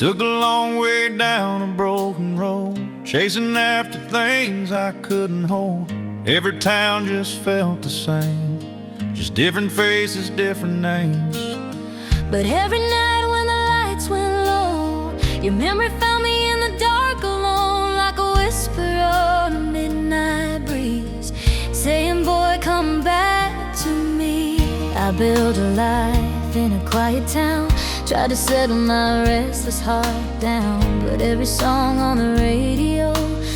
Took a long way down a broken road, chasing after things I couldn't hold. Every town just felt the same, just different faces, different names. But every night when the lights went low, your memory found me in the dark alone, like a whisper on a midnight breeze, saying, boy, come back to me. I built a life in a quiet town, tried to settle my restless heart down, but every song on the radio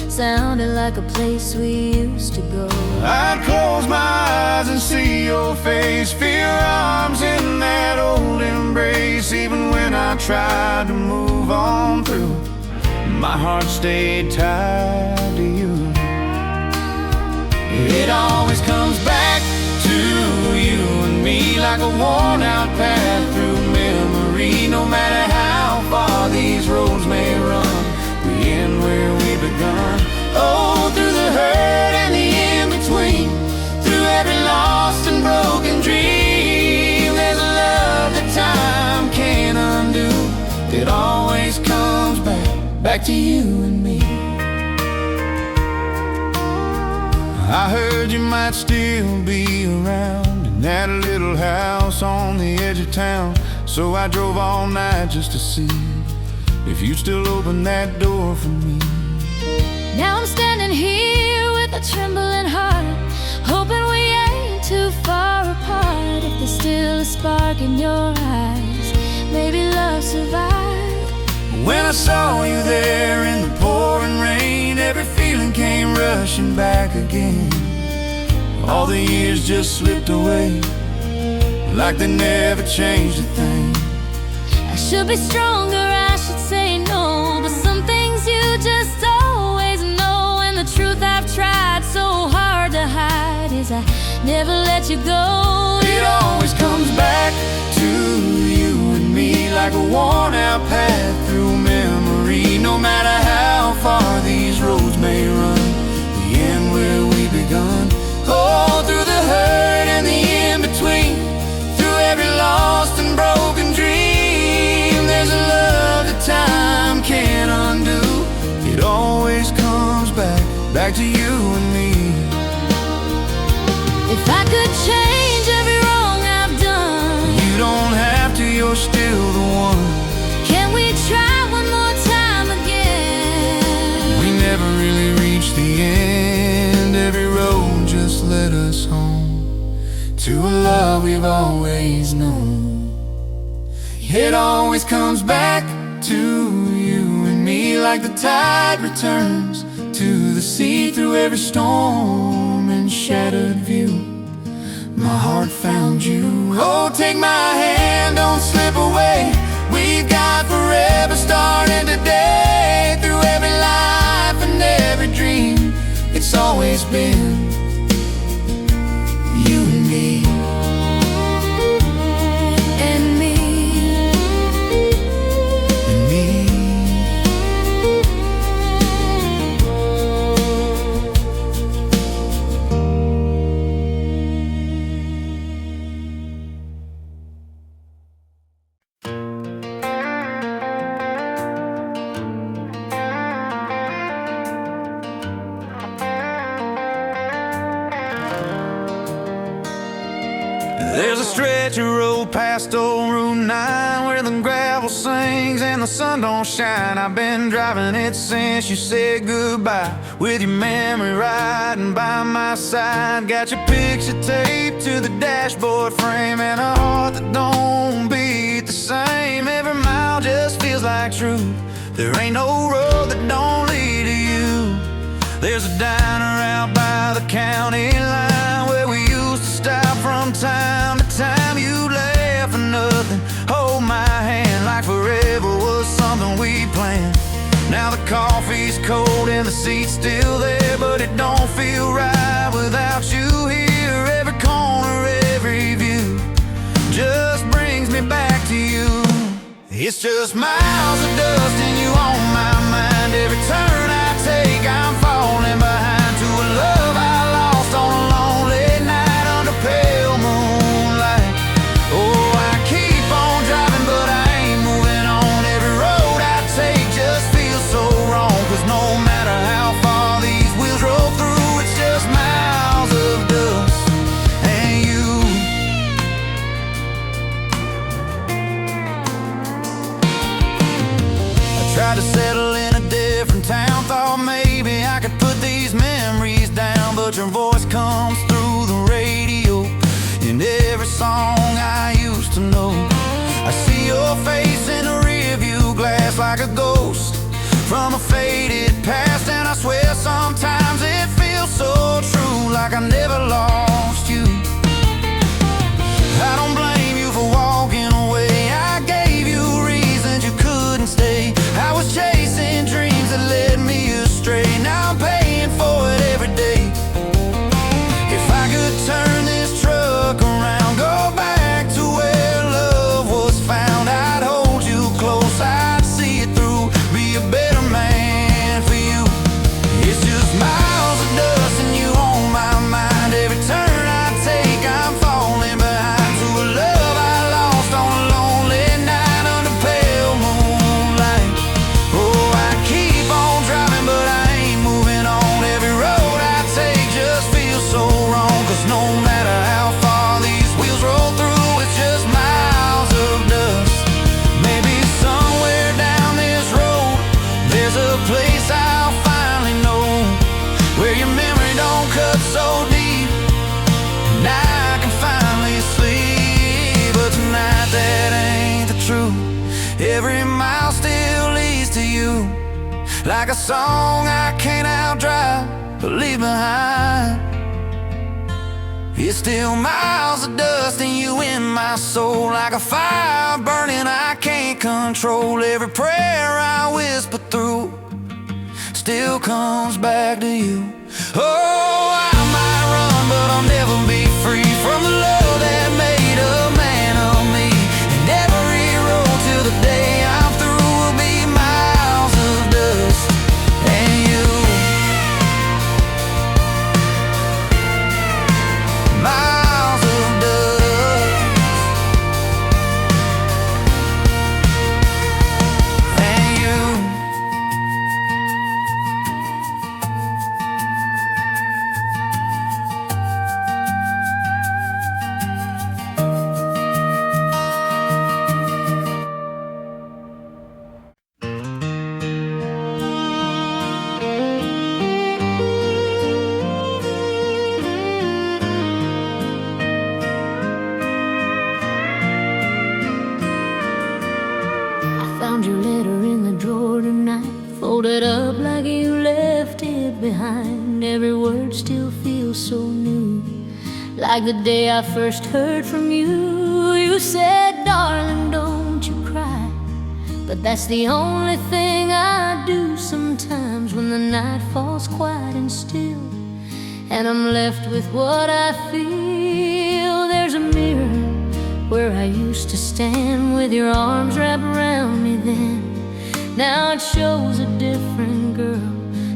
sounded like a place we used to go. I'd close my eyes and see your face, feel your arms in that old embrace. Even when I tried to move on through, my heart stayed tied to you. It always comes back to you and me, like a worn out path through memory. No matter how far these roads may run, we end where we begun. Oh, through the hurt and the in-between, through every lost and broken dream, there's a love that time can't undo. It always comes back to you and me. I heard you might still be around in that little house on the edge of town, so I drove all night just to see if you'd still open that door for me. Now I'm standing here with a trembling heart, hoping we ain't too far apart. If there's still a spark in your eyes, maybe love survived. When I saw you there in the pouring rain, every feeling came rushing back again. All the years just slipped away, like they never changed a thing. I should be stronger, I should say no, but some things you just always know. And the truth I've tried so hard to hide is I never let you go. It always comes back to you and me, like a worn out path through memory. No matter how far these roads may run, we end where we begun. Oh, through the hurt and the in-between, through every lost and broken dream, there's a love that time can't undo. It always comes back to you and me. If I could change every wrong I've done, You don't have to, you're still the one. can we try one more time again? We never really reached the end. Every road just led us home to a love we've always known. It always comes back to you and me, like the tide returns to the sea. Through every storm and shattered view, my heart found you. Oh, take my hand, don't slip away. We've got forever starting today. Through every life and every dream, it's always been you and me. And me. And me. There's a stretch of road past old Route 9 where the gravel sings and the sun don't shine. I've been driving it since you said goodbye, with your memory riding by my side. Got your picture taped to the dashboard frame and a heart that don't beat the same. Every mile just feels like truth. There ain't no road that don't lead to you. There's a diner out by the county line where we used to stop from time to time. You laugh for nothing, hold my hand like forever was something we planned. Now the coffee's cold and the seat's still there, but it don't feel right without you here. Every corner, every view just brings me back to you. It's just miles of dust and you on my mind. Every turn I take, I'm falling behind to a love I lost on a lonely night under pale moonlight. Oh, I keep on driving, but I ain't moving on. Every road I settle in a different town. Thought maybe I could put these memories down, but your voice comes through the radio in every song I used to know. I see your face in the rearview glass like a ghost from a faded past, and I swear sometimes it feels so true, like I never lost you. I don't blame you for walking away. I gave you reasons you couldn't stay. I was chasing dreams that led me astray. Now I'm paying for it every day. If I could turn this truck around, go back to where love was found, I'd hold you close, I'd see it through, be a better man for you. It's just miles of dust and you on my mind. Every turn I take I'm falling behind to a love I lost on a lonely night under pale moonlight. Oh, I keep on driving but I ain't moving on. Every road I take just feels so wrong, 'cause no matter how far these wheels roll through, it's just miles of dust. Maybe somewhere down this road there's a place I'll finally know, where your memory don't cut so deep and I can finally sleep. But tonight that ain't the truth. Every mile still leads to you, like a song I can't outdrive or leave behind. It's still miles of dust and you in my soul, like a fire burning I can't control. Every prayer I whisper through still comes back to you. Oh, I might run but I'll never be free from the love that made a man of me. And every road till the day I'm through will be miles of dust and you. Miles of dust and you. Found your letter in the drawer tonight, folded up like you left it behind. Every word still feels so new, like the day I first heard from you. You said, darling, don't you cry, but that's the only thing I do sometimes when the night falls quiet and still, and I'm left with what I feel. There's a mirror where I used to stand with your arms wrapped around me then. Now it shows a different girl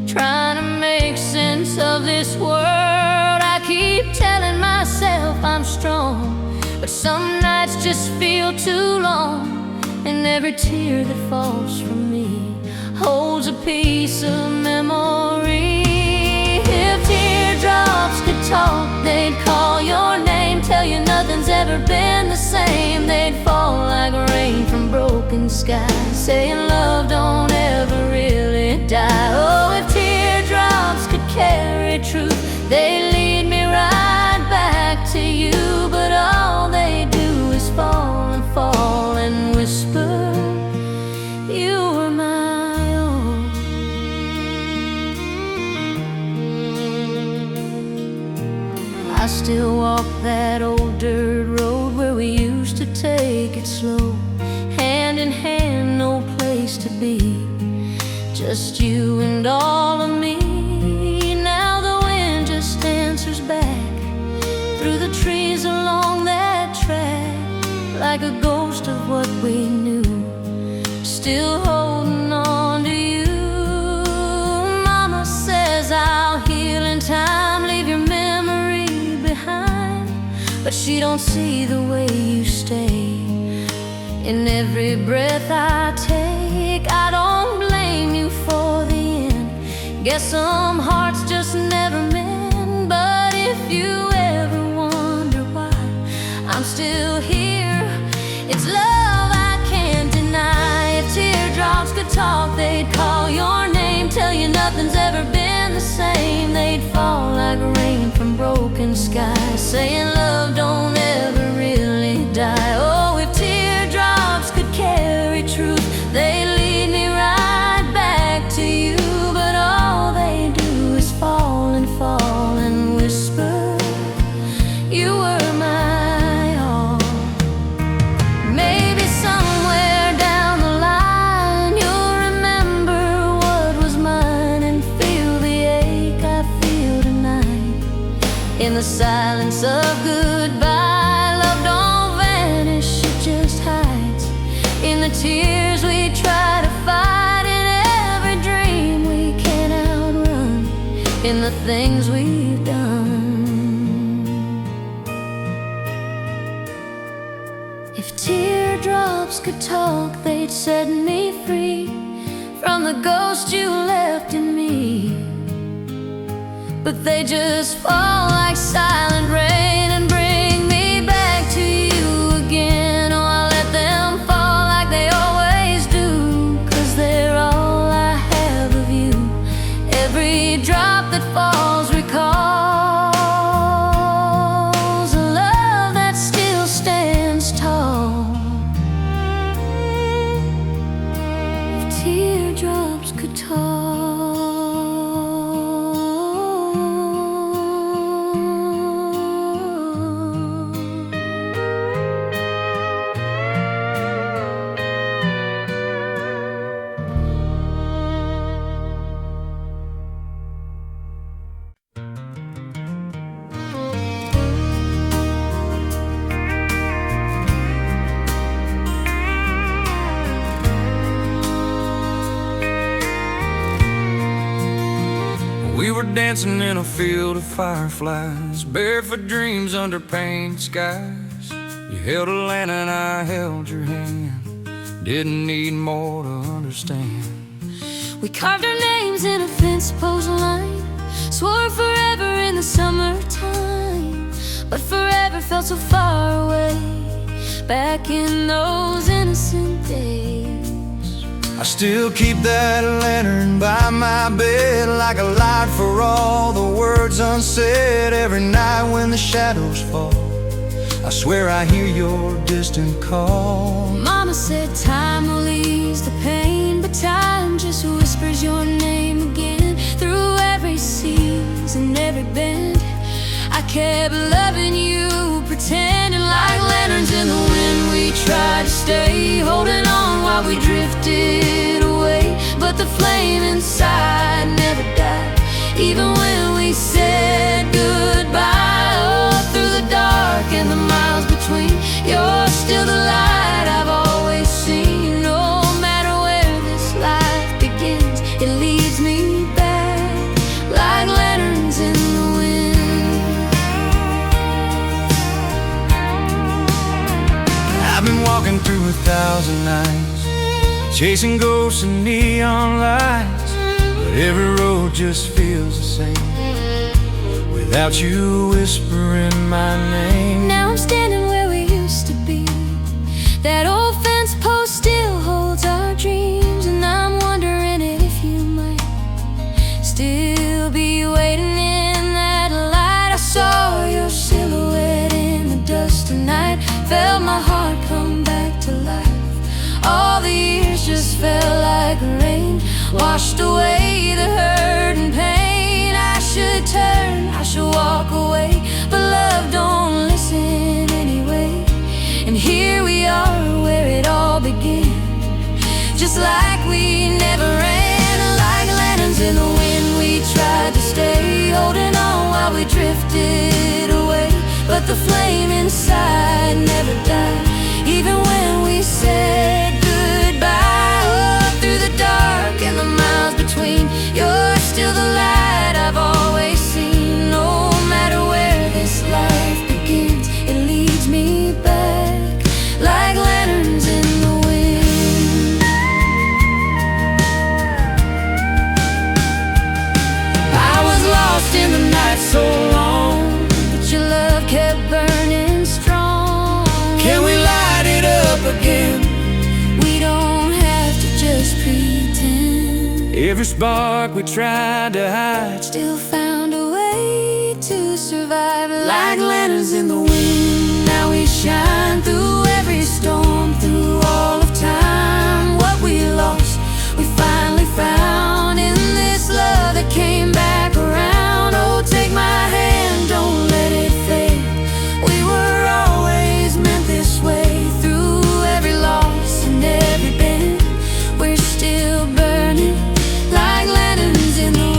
trying to make sense of this world. I keep telling myself I'm strong, but some nights just feel too long, and every tear that falls from me holds a piece of memory. If teardrops could talk, they'd call your name, tell you nothing's ever been the same. They'd fall like rain from broken skies, saying love don't ever really die. Oh, if teardrops could carry truth, they lead me right back to you. But all they do is fall and fall and whisper, you were my own. I still walk that old dirt road where we used to take it slow, hand in hand, no place to be, just you and all of me. Now the wind just answers back through the trees along that track, like a ghost of what we knew, still holding on to you. Mama says I'll heal in time, leave your memory behind, but she don't see the way you stay in every breath I take. I don't blame you for the end, guess some hearts just never mend. But if you ever wonder why I'm still here, it's love I can't deny. If teardrops could talk, they'd call your name, tell you nothing's ever been the same. They'd fall like rain from broken skies, saying love don't ever really die. Oh, if teardrops could carry truth, they lead me right back to you. But all they do is fall and fall and whisper, you were my all. Maybe somewhere down the line you'll remember what was mine and feel the ache I feel tonight. In the silence of goodbye, love don't vanish, it just hides. In the tears we try to fight, in every dream we can't outrun, in the things we've done. If teardrops could talk, they'd set me free from the ghost you left in me. But they just fall like silent rain and bring me back to you again. Oh, I let them fall like they always do, 'cause they're all I have of you. Every drop that falls recalls a love that still stands tall. If teardrops could talk. We were dancing in a field of fireflies, barefoot dreams under painted skies. You held a lantern and I held your hand, didn't need more to understand. We carved our names in a fence post line, swore forever in the summertime, but forever felt so far away back in those innocent days. I still keep that lantern by my bed, like a light for all the words unsaid. Every night when the shadows fall, I swear I hear your distant call. Mama said time will ease the pain, but time just whispers your name again. Through every season, every bend, I kept loving you, pretending like lanterns in the wind. We tried to stay, holding on while we drifted away, but the flame inside never died, even when we said goodbye. Oh, through the dark and the miles between, you're still the light I've always seen. No matter where this life begins, it leads me back like lanterns in the wind. I've been walking through 1,000 nights, chasing ghosts and neon lights, but every road just feels the same without you whispering my name. Now I'm standing where we used to be, that old fence post still holds our dreams, and I'm wondering if you might still be waiting in that light. I saw your silhouette in the dust tonight, felt my heart come back to life. All the years just felt like rain, washed away the hurt and pain. I should turn, I should walk away, but love don't listen anyway. And here we are where it all began, just like we never ran. Like lanterns in the wind, we tried to stay, holding on while we drifted away, but the flame inside never died, even when we said goodbye. Oh, through the dark and the miles between, you're still the light I've always seen. No matter where this life begins, it leads me back like lanterns in the wind. I was lost in the night so long, but your love kept burning strong. Can we Every spark we tried to hide still found a way to survive. Like lanterns in the wind, now we shine through every storm, through all of time. What we lost, we finally found in this love that came back around. Oh, take my hand, don't let it fade. We were always meant this way. Through every loss and every bend, we're still burning like lanterns in the wind.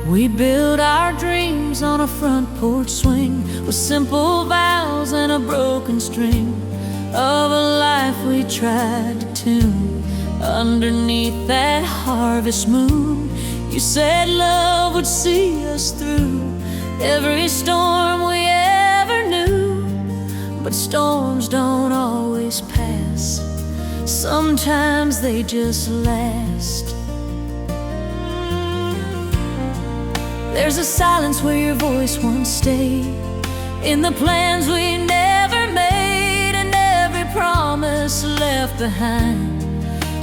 We built our dreams on a front porch swing, with simple vows and a broken string of a life we tried to tune. Underneath that harvest moon, you said love would see us through every storm we ever knew. But storms don't always pass, sometimes they just last. There's a silence where your voice once stayed, in the plans we never made, and every promise left behind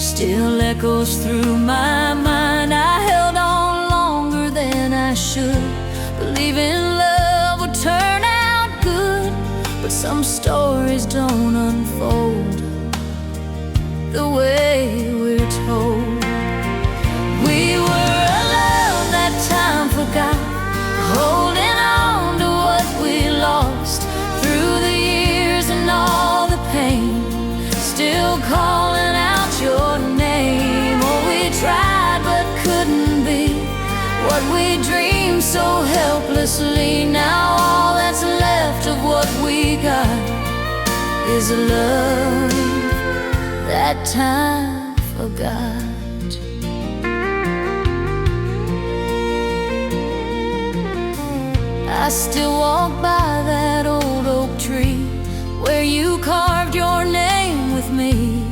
still echoes through my mind. I held on longer than I should, believing love would turn out good. But some stories don't unfold the way we're told. We were a love that time forgot, holding on to what we lost through the years and all the pain, still calling out your name. Oh, we tried but couldn't be what we dreamed so helplessly. Now all that's left of what we got is a love that time forgot. I still walk by that old oak tree where you carved your name with me.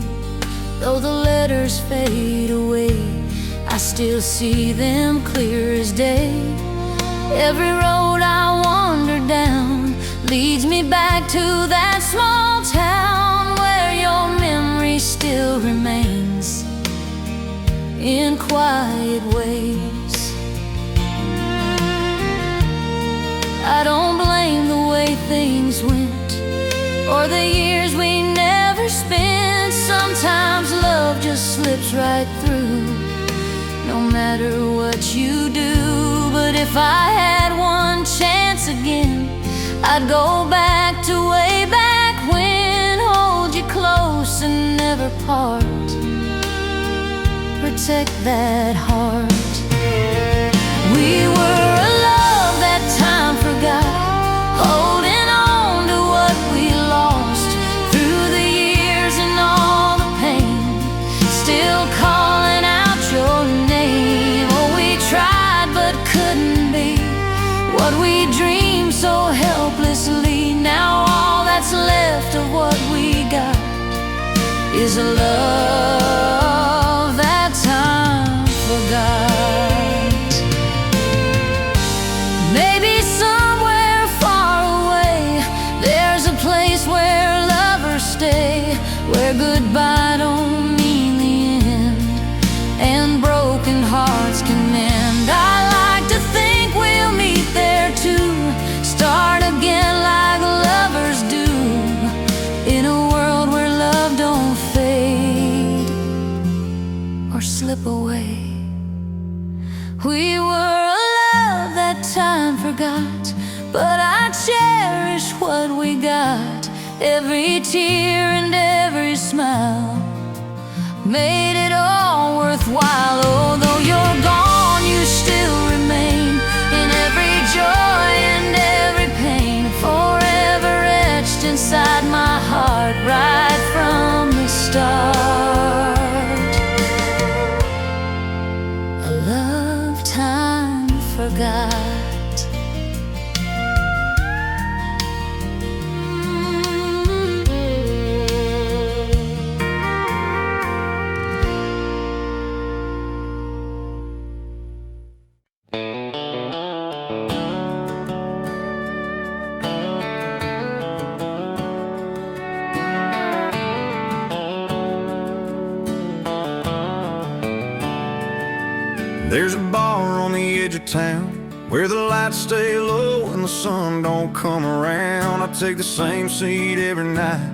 Though the letters fade away, I still see them clear as day. Every road I wander down leads me back to that small town where your memory still remains in quiet ways. I don't blame the way things went, or the years we never spent. Sometimes love just slips right through, no matter what you do. But if I had one chance again, I'd go back to way back when. Hold you close and never part, protect that heart. We were a love that time forgot, holding on to what we lost through the years and all the pain, still calling out your name. Oh, we tried but couldn't be what we dreamed so helplessly. Now all that's left of what we got is a love that time forgot. Maybe somewhere far away there's a place where lovers stay, where goodbye don't mean the end and broken hearts can mend. I like to think we'll meet there too, start again like lovers do, in a world where love don't fade or slip away. We were a love that time forgot, but I cherish what we got. Every tear and every smile made it all worthwhile. Although you're gone, you still forgot. There's a bar on the edge of town where the lights stay low and the sun don't come around. I take the same seat every night,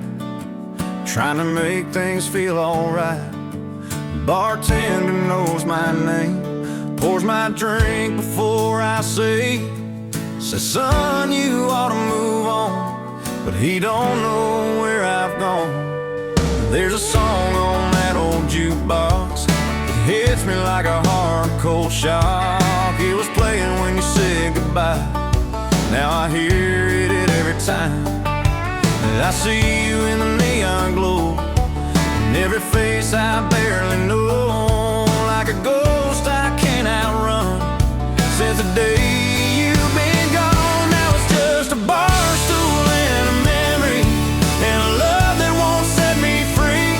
trying to make things feel alright. Bartender knows my name, pours my drink before I say, says, son, you ought to move on, but he don't know where I've gone. There's a song on that old jukebox, it hits me like a hard, cold shock. It was playing when you said goodbye, now I hear it every time. I see you in the neon glow, and every face I barely know, like a ghost I can't outrun. Since the day you've been gone, now it's just a bar stool and a memory, and a love that won't set me free.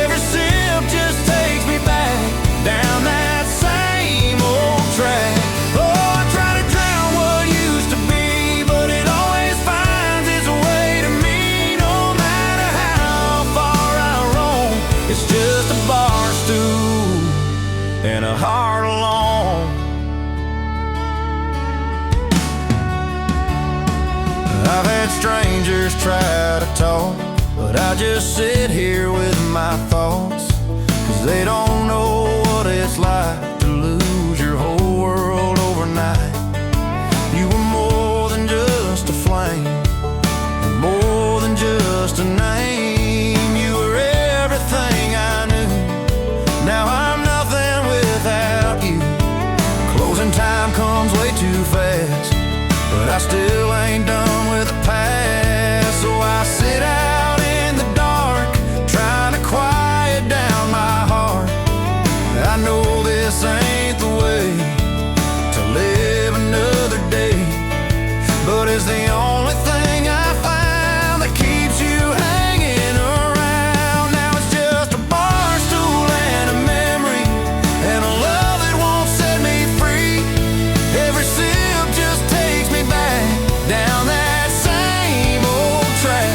Every sip just takes me back down that same old track. Oh, I try to drown what used to be, but it always finds its way to me. No matter how far I roam, it's just a bar stool and a heart alone. I've had strangers try to talk, but I just sit here with my thoughts, 'cause they don't know what it's like to lose your whole world overnight. You were more than just a flame, more than just a name. You were everything I knew, now I'm nothing without you. Closing time comes way too fast, but I still ain't done with the past. So I sit out in the dark, trying to quiet down my heart. I know this ain't the way to live another day, but it's the only thing I found that keeps you hanging around. Now it's just a bar stool and a memory, and a love that won't set me free. Every sip just takes me back down that same old track.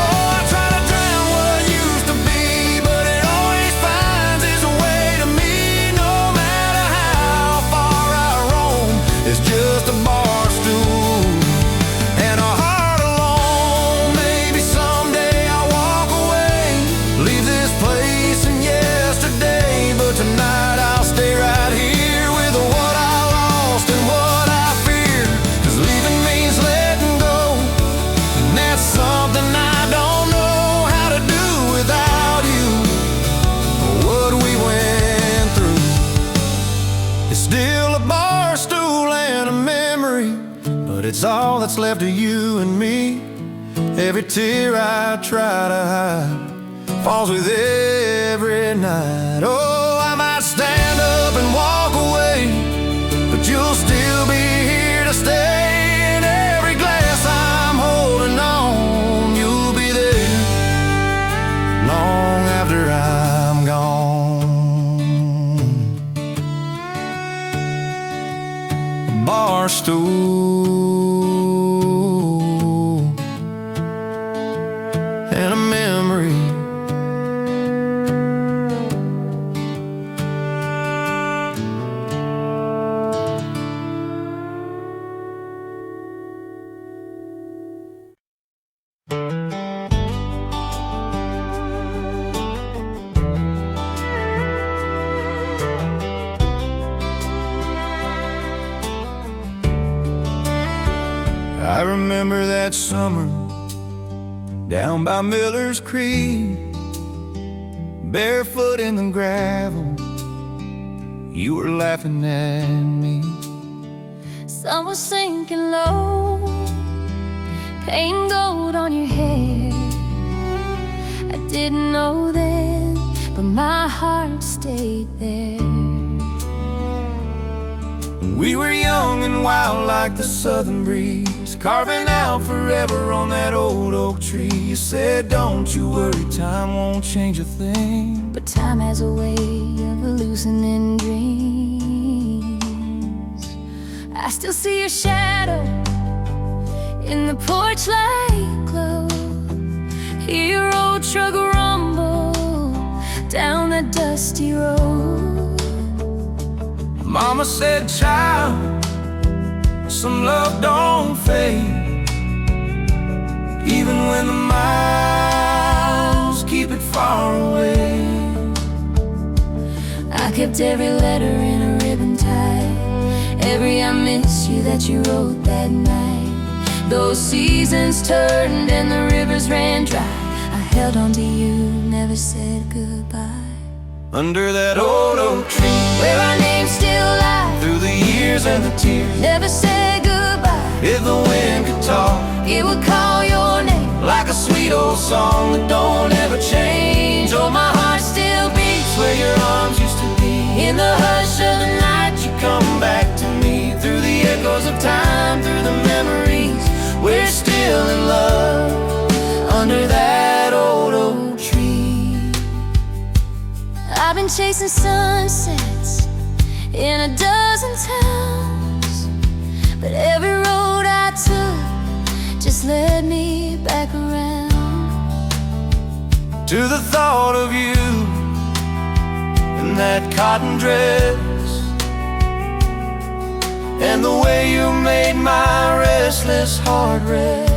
Oh, I try to drown what used to be, but it always finds its way to me. No matter how far I roam, it's just a bar stool and a heart alone. Maybe someday I'll walk away, leave this place and yesterday, but tonight I'll stay right here with what I lost and what I fear. 'Cause leaving means letting go, and that's something I don't know how to do without you. What we went through, it's still a bar stool and a memory, but it's all that's left of you and me. Every tear I try to hide falls with every night. Oh, I might stand up and walk away, but you'll still be here to stay. In every glass I'm holding on, you'll be there long after I'm gone. A bar stool and a memory. I remember that summer down by Miller's Creek, barefoot in the gravel, you were laughing at me. Sun was sinking low, painting gold on your hair. I didn't know then, but my heart stayed there. We were young and wild like the southern breeze, carving out forever on that old oak tree. You said, don't you worry, time won't change a thing. But time has a way of loosening dreams. I still see your shadow in the porch light glow. Hear your old truck rumble down that dusty road. Mama said, child, some love don't fade, even when the miles keep it far away. I kept every letter in a ribbon tied, every I miss you that you wrote that night. Those seasons turned and the rivers ran dry. I held on to you, never said goodbye. Under that old oak tree, where our names still lie, through the years and the tears, never said goodbye. If the wind could talk, it would call your name, like a sweet old song that don't ever change. Oh, my heart still beats where your arms used to be. In the hush of the night you come back to me, through the echoes of time, through the memories. We're still in love under that old oak tree. I've been chasing sunsets in a dozen towns, but every road I took just led me back around to the thought of you in that cotton dress, and the way you made my restless heart rest.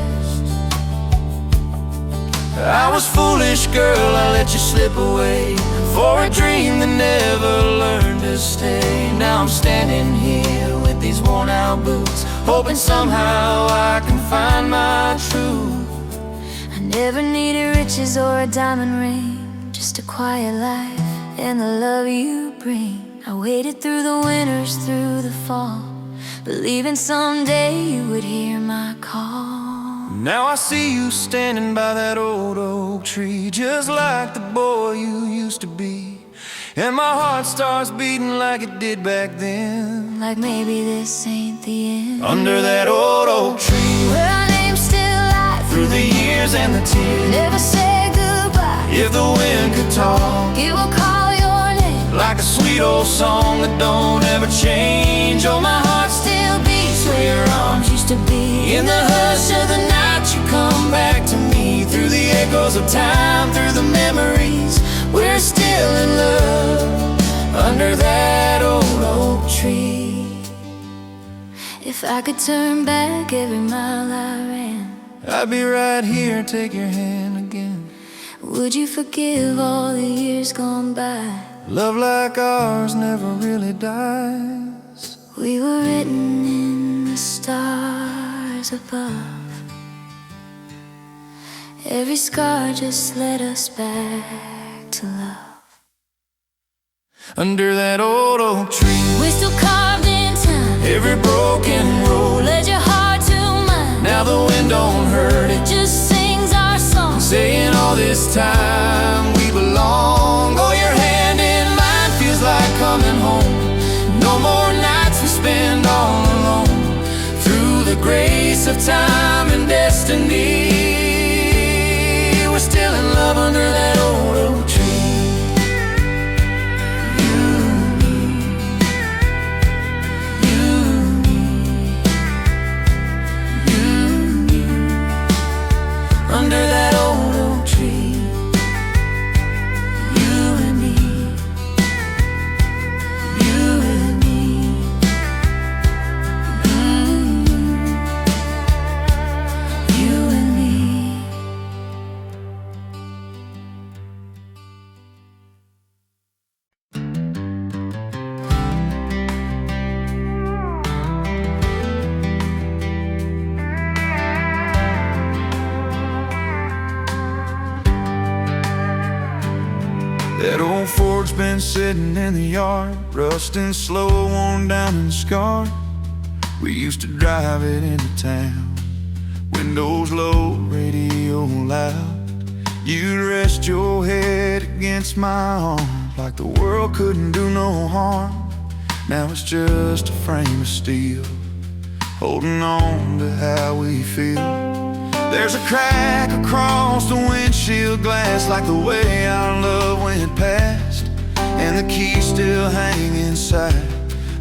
I was foolish, girl, I let you slip away for a dream that never learned to stay. Now I'm standing here with these worn out boots, hoping somehow I can find my truth. I never needed riches or a diamond ring, just a quiet life and the love you bring. I waited through the winters, through the fall, believing someday you would hear my call. Now I see you standing by that old oak tree, just like the boy you used to be. And my heart starts beating like it did back then, like maybe this ain't the end. Under that old oak tree, where our names still lie, through the years and the tears, never said goodbye. If the wind could talk, it will call your name, like a sweet old song that don't ever change. Oh, my heart still beats where your arms used to be. In the hush of the night you come back to me, through the echoes of time, through the memories. We're still in love under that old oak tree. If I could turn back every mile I ran, I'd be right here, take your hand again. Would you forgive all the years gone by? Love like ours never really dies. We were written in the stars above. Every scar just led us back to love. Under that old oak tree, we're still carved in time, every broken road led your heart to mine. Now the wind don't hurt it, just sings our song, saying all this time we belong. Oh, your hand in mine feels like coming home. No more nights we spend all alone. Through the grace of time and destiny, we're still in love under that old oak tree. Under that old oak tree, you and me, you and me, you and me. That old Ford's been sitting in the yard, rusting slow, worn down and scarred. We used to drive it into town, windows low, radio loud. You'd rest your head against my arm, like the world couldn't do no harm. Now it's just a frame of steel, holding on to how we feel. There's a crack across the windshield glass, like the way our love went past, and the key still hang inside,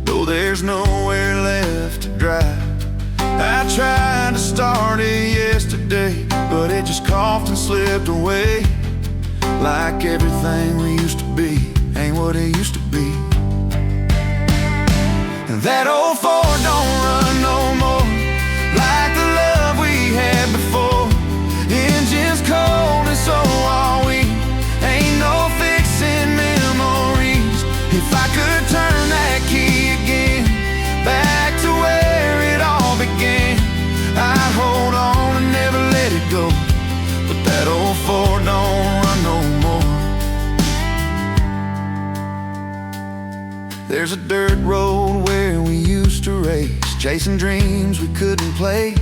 though there's nowhere left to drive. I tried to start it yesterday, but it just coughed and slipped away, like everything we used to be ain't what it used to be. And that old Ford don't run no more like the love we had before. Engine's cold and so are we. Ain't no fixing memories. If I could turn that key again, back to where it all began, I'd hold on and never let it go. But that old Ford don't run no more. There's a dirt road where we used to race, chasing dreams we couldn't place.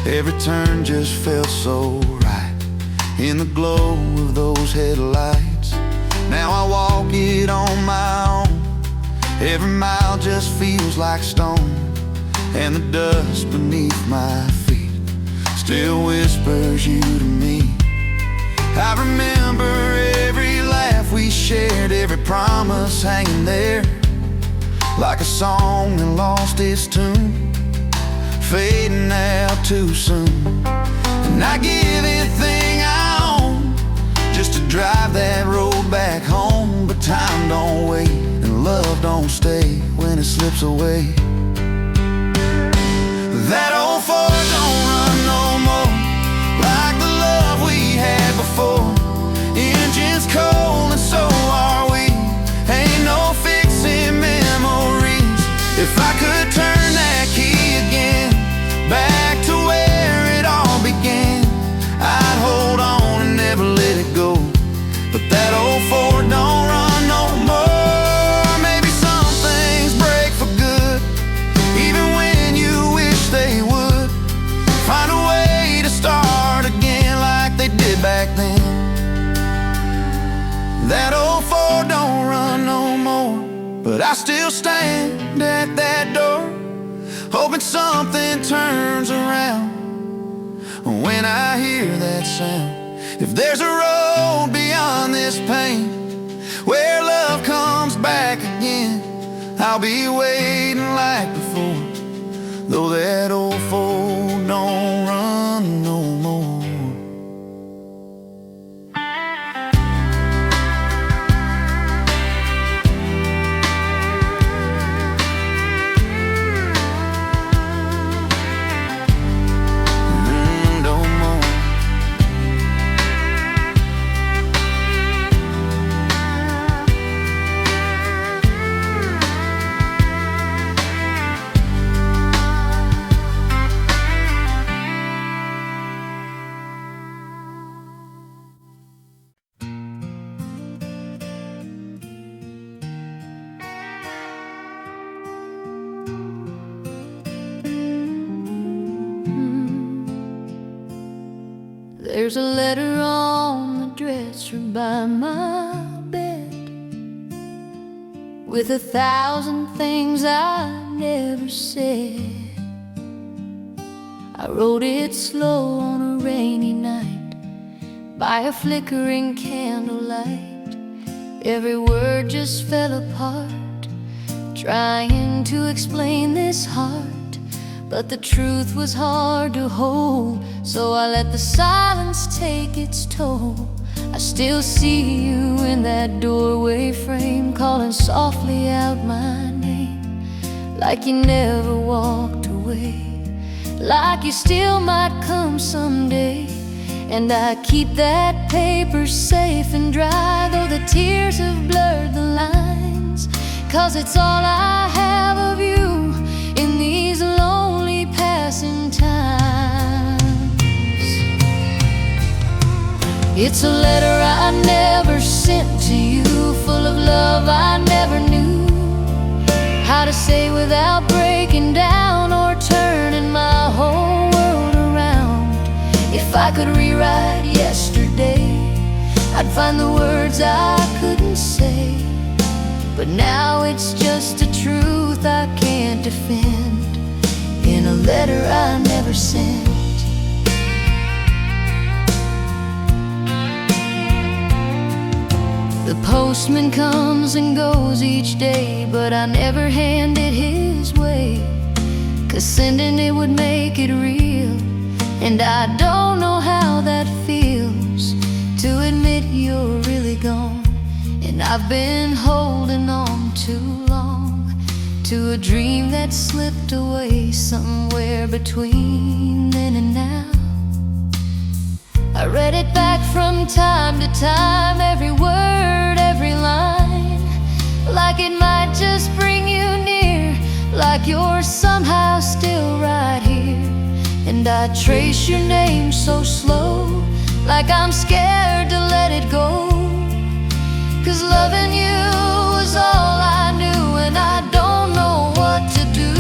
Every turn just felt so right in the glow of those headlights. Now I walk it on my own. Every mile just feels like stone, and the dust beneath my feet still whispers you to me. I remember every laugh we shared, every promise hanging there, like a song that lost its tune, fading out too soon. And I give anything I own just to drive that road back home. But time don't wait, and love don't stay when it slips away. That old Ford don't run no more like the love we had before. Engine's cold and so are we. Ain't no fixing memories. If I could turn that key again, back to where it all began, I'd hold on and never let it go. But that old Ford don't run no more. Maybe some things break for good, even when you wish they would. Find a way to start again like they did back then. That old Ford don't run no more, but I still stand at that door, hoping something turns around when I hear that sound. If there's a road beyond this pain, where love comes back again, I'll be waiting like before, though that old Ford don't run no more. There's a letter on the dresser by my bed, with 1,000 things I never said. I wrote it slow on a rainy night, by a flickering candlelight. Every word just fell apart, trying to explain this heart. But the truth was hard to hold, so I let the silence take its toll. I still see you in that doorway frame, calling softly out my name, like you never walked away, like you still might come someday. And I keep that paper safe and dry, though the tears have blurred the lines, 'cause it's all I have of you in these lonely passing times. It's a letter I never sent to you, full of love I never knew how to say without breaking down or turning my whole world around. If I could rewrite yesterday, I'd find the words I couldn't say, but now it's just a truth I can't defend in a letter I never sent. The postman comes and goes each day, but I never hand it his way, 'cause sending it would make it real, and I don't know how that feels, to admit you're really gone. And I've been holding on too long to a dream that slipped away somewhere between then and now. I read it back from time to time, every word, every line, like it might just bring you near, like you're somehow still right here. And I trace your name so slow, like I'm scared to let it go, 'cause loving you was all I knew, and I don't know what to do.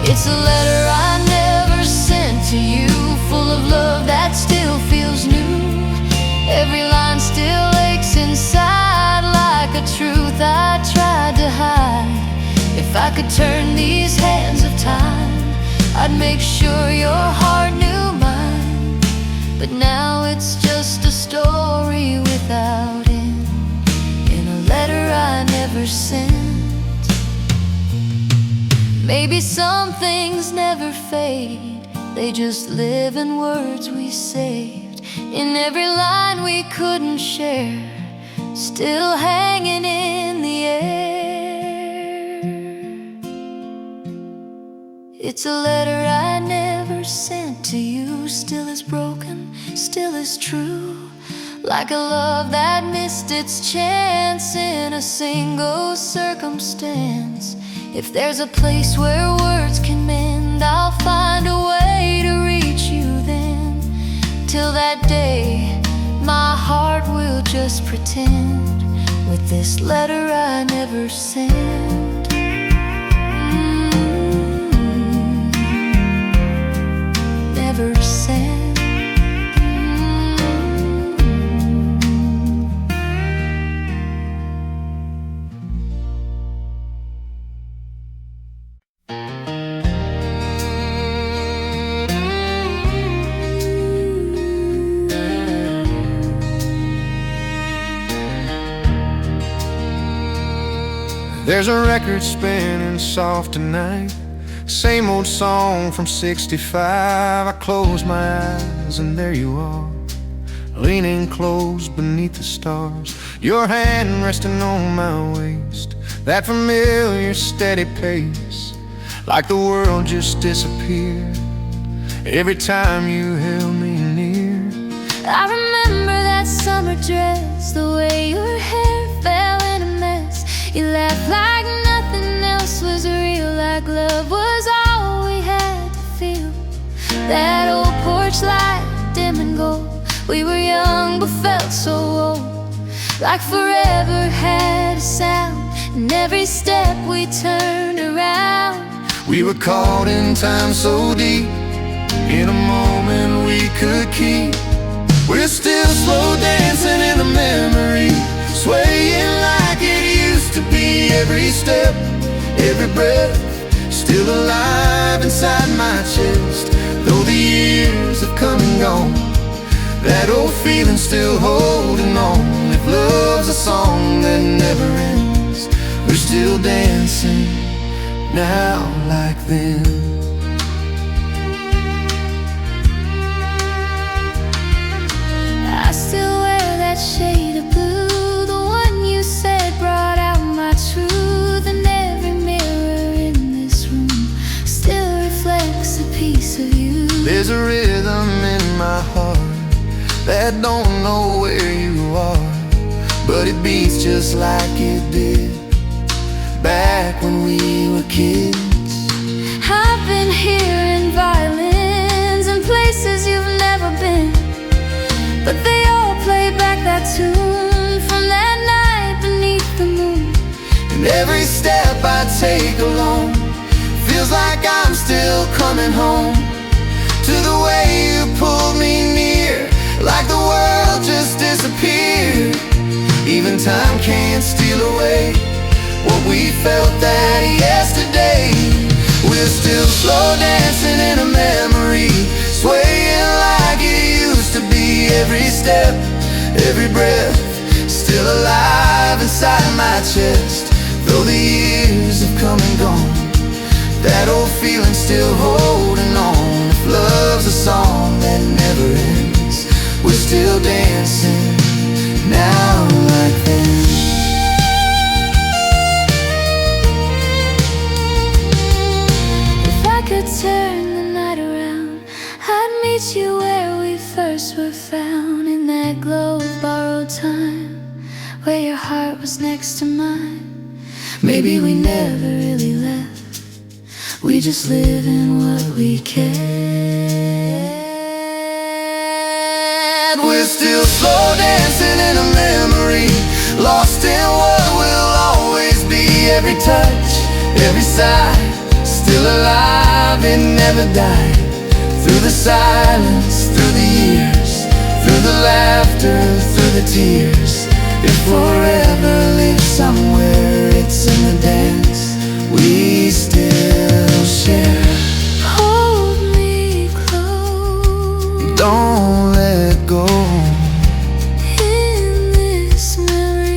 It's a letter I never sent to you, full of love that still feels new. Every line still aches inside like a truth I tried to hide. If I could turn these hands of time, I'd make sure your heart knew mine. But now it's just a story without end, in a letter I never sent. Maybe some things never fade, they just live in words we saved, in every line we couldn't share, still hanging in the air. It's a letter I never sent to you, still as broken, still as true, like a love that missed its chance in a single circumstance. If there's a place where words can mend, I'll find a way to reach you then. Till that day, my heart will just pretend with this letter I never sent. Never sent. There's a record spinning soft tonight, same old song from '65. I close my eyes and there you are, leaning close beneath the stars, your hand resting on my waist, that familiar steady pace, like the world just disappeared every time you held me near. I remember that summer dress, the way your hair fell in a mess. You laughed like nothing else was real, like love was all we had to feel. That old porch light, dim and gold, we were young but felt so old, like forever had a sound, and every step we turned around. We were caught in time so deep, in a moment we could keep. We're still slow dancing in the memory, swaying like it used to be. Every step, every breath, still alive inside my chest. Though the years have come and gone, that old feeling still holding on. If love's a song that never ends, we're still dancing now like then. I still wear that shade of blue, the one you said brought out my truth. And every mirror in this room still reflects a piece of you. There's a rhythm in my heart that don't know where you are, but it beats just like it did back when we were kids. I've been hearing violins in places you've never been, but they all play back that tune from that night beneath the moon. And every step I take alone feels like I'm still coming home to the way you pulled me near, like the world just disappeared. Even time can't steal away what we felt that yesterday. We're still slow dancing in a memory, swaying like it used to be. Every step, every breath, still alive inside my chest. Though the years have come and gone, that old feeling's still holding on. If love's a song that never ends, we're still dancing now like then. If I could turn the night around, I'd meet you where we first were found, in that glow of borrowed time, where your heart was next to mine. Maybe we never really left, we just live in what we cared. We're still slow dancing in a memory, lost in what will always be. Every touch, every sigh, still alive, it never died. Through the silence, through the years, through the laughter, through the tears. If forever lives somewhere, it's in the dance we still share. Hold me close, Don't let go. in this memory.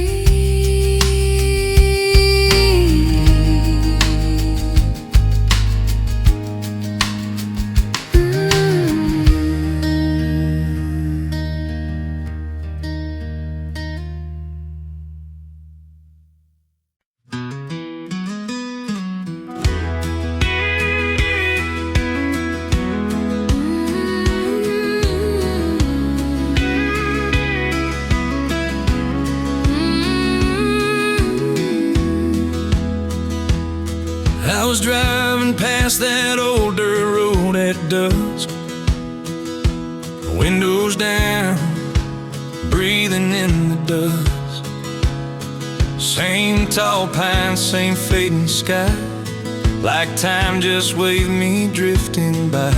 I was driving past that old dirt road at dusk, windows down, breathing in the dust. Same tall pines, same fading sky, like time just waved me drifting by.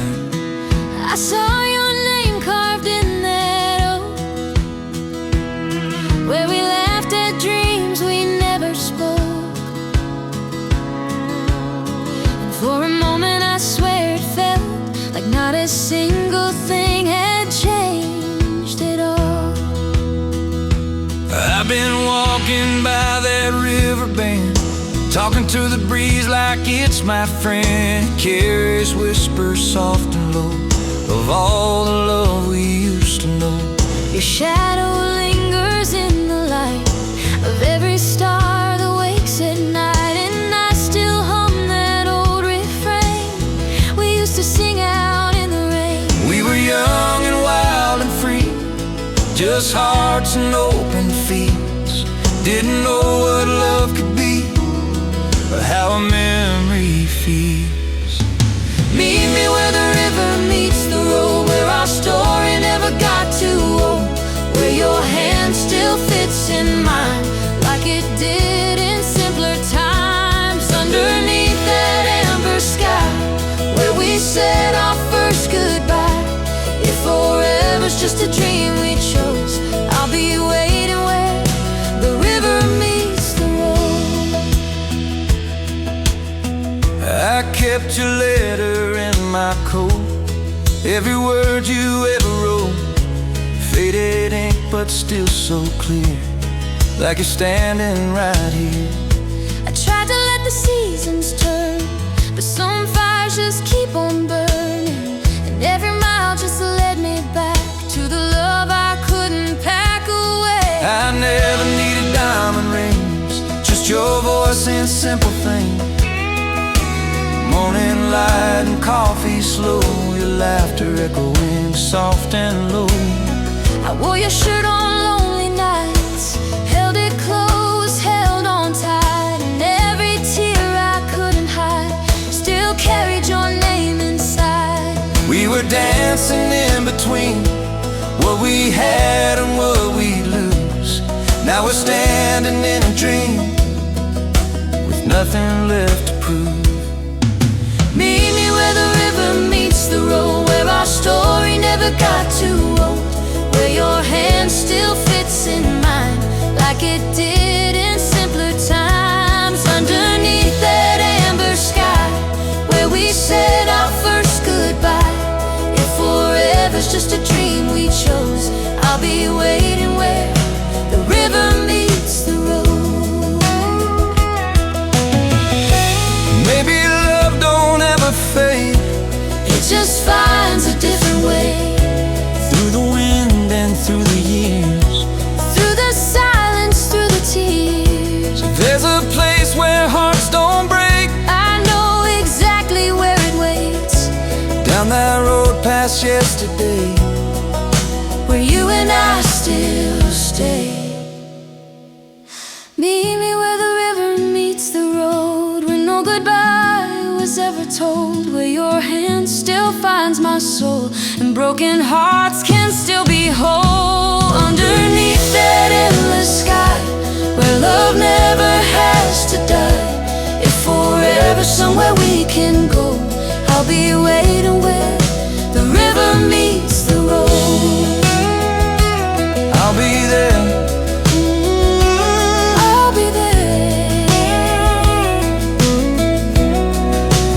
I saw your name carved in that oak, where we laughed at dreams we never spoke. And for a moment I swear it felt like not a single thing had changed at all. I've been walking by that river bend, talking to the breeze like it's my friend. It carries whispers soft and low of all the love we used to know. Your shadow lingers in the light of every star that wakes at night, and I still hum that old refrain we used to sing out in the rain. We were young and wild and free, just hearts and open fields. Didn't know what love could be, or how a memory feels. Meet me where the river meets the road, where our story never got too old, where your hand still fits in mine like it did in simpler times. Underneath that amber sky, where we said our first goodbye. If forever's just a dream we chose, I'll be waiting where the river meets the road. I kept your letter in my coat, every word you ever wrote, faded ink but still so clear, like you're standing right here. I tried to let the seasons turn, but some fires just keep on burning, and every mile just led me back to the love I couldn't pack away. I never needed diamond rings, just your voice and simple things. Morning light and coffee slow, your laughter echoing soft and low. I wore your shirt on lonely nights, held it close, held on tight, and every tear I couldn't hide still carried your name inside. We were dancing in between what we had and what we'd lose. Now we're standing in a dream with nothing left to prove. Meet me where the river meets the road, where our story never got too old, where your hand still fits in mine like like it did in simpler times. Underneath that amber sky where we said our first goodbye. If forever's just a dream we chose, I'll be waiting where the river meets the road. Maybe love don't ever fade, it just finds a different way. through the wind and through the years, Through the silence, through the tears. there's a place where hearts don't break. I know exactly where it waits, Down that road past yesterday, where you and I still stay. Meet me where the river meets the road, where no goodbye was ever told, where your hand still finds my soul and broken hearts can still be whole. Underneath that endless sky where love never has to die. If forever somewhere we can go, I'll be waiting where the river meets the road. I'll be there. I'll be there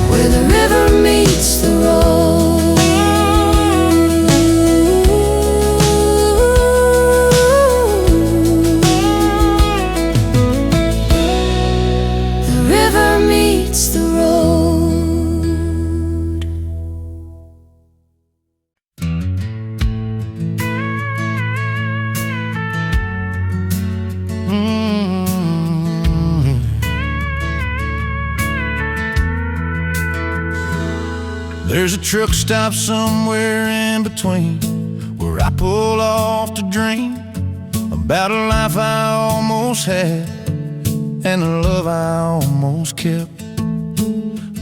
where the river meets the road. The river meets the road. There's a truck stop somewhere in between where I pull off to dream about a life I almost had and a love I almost kept.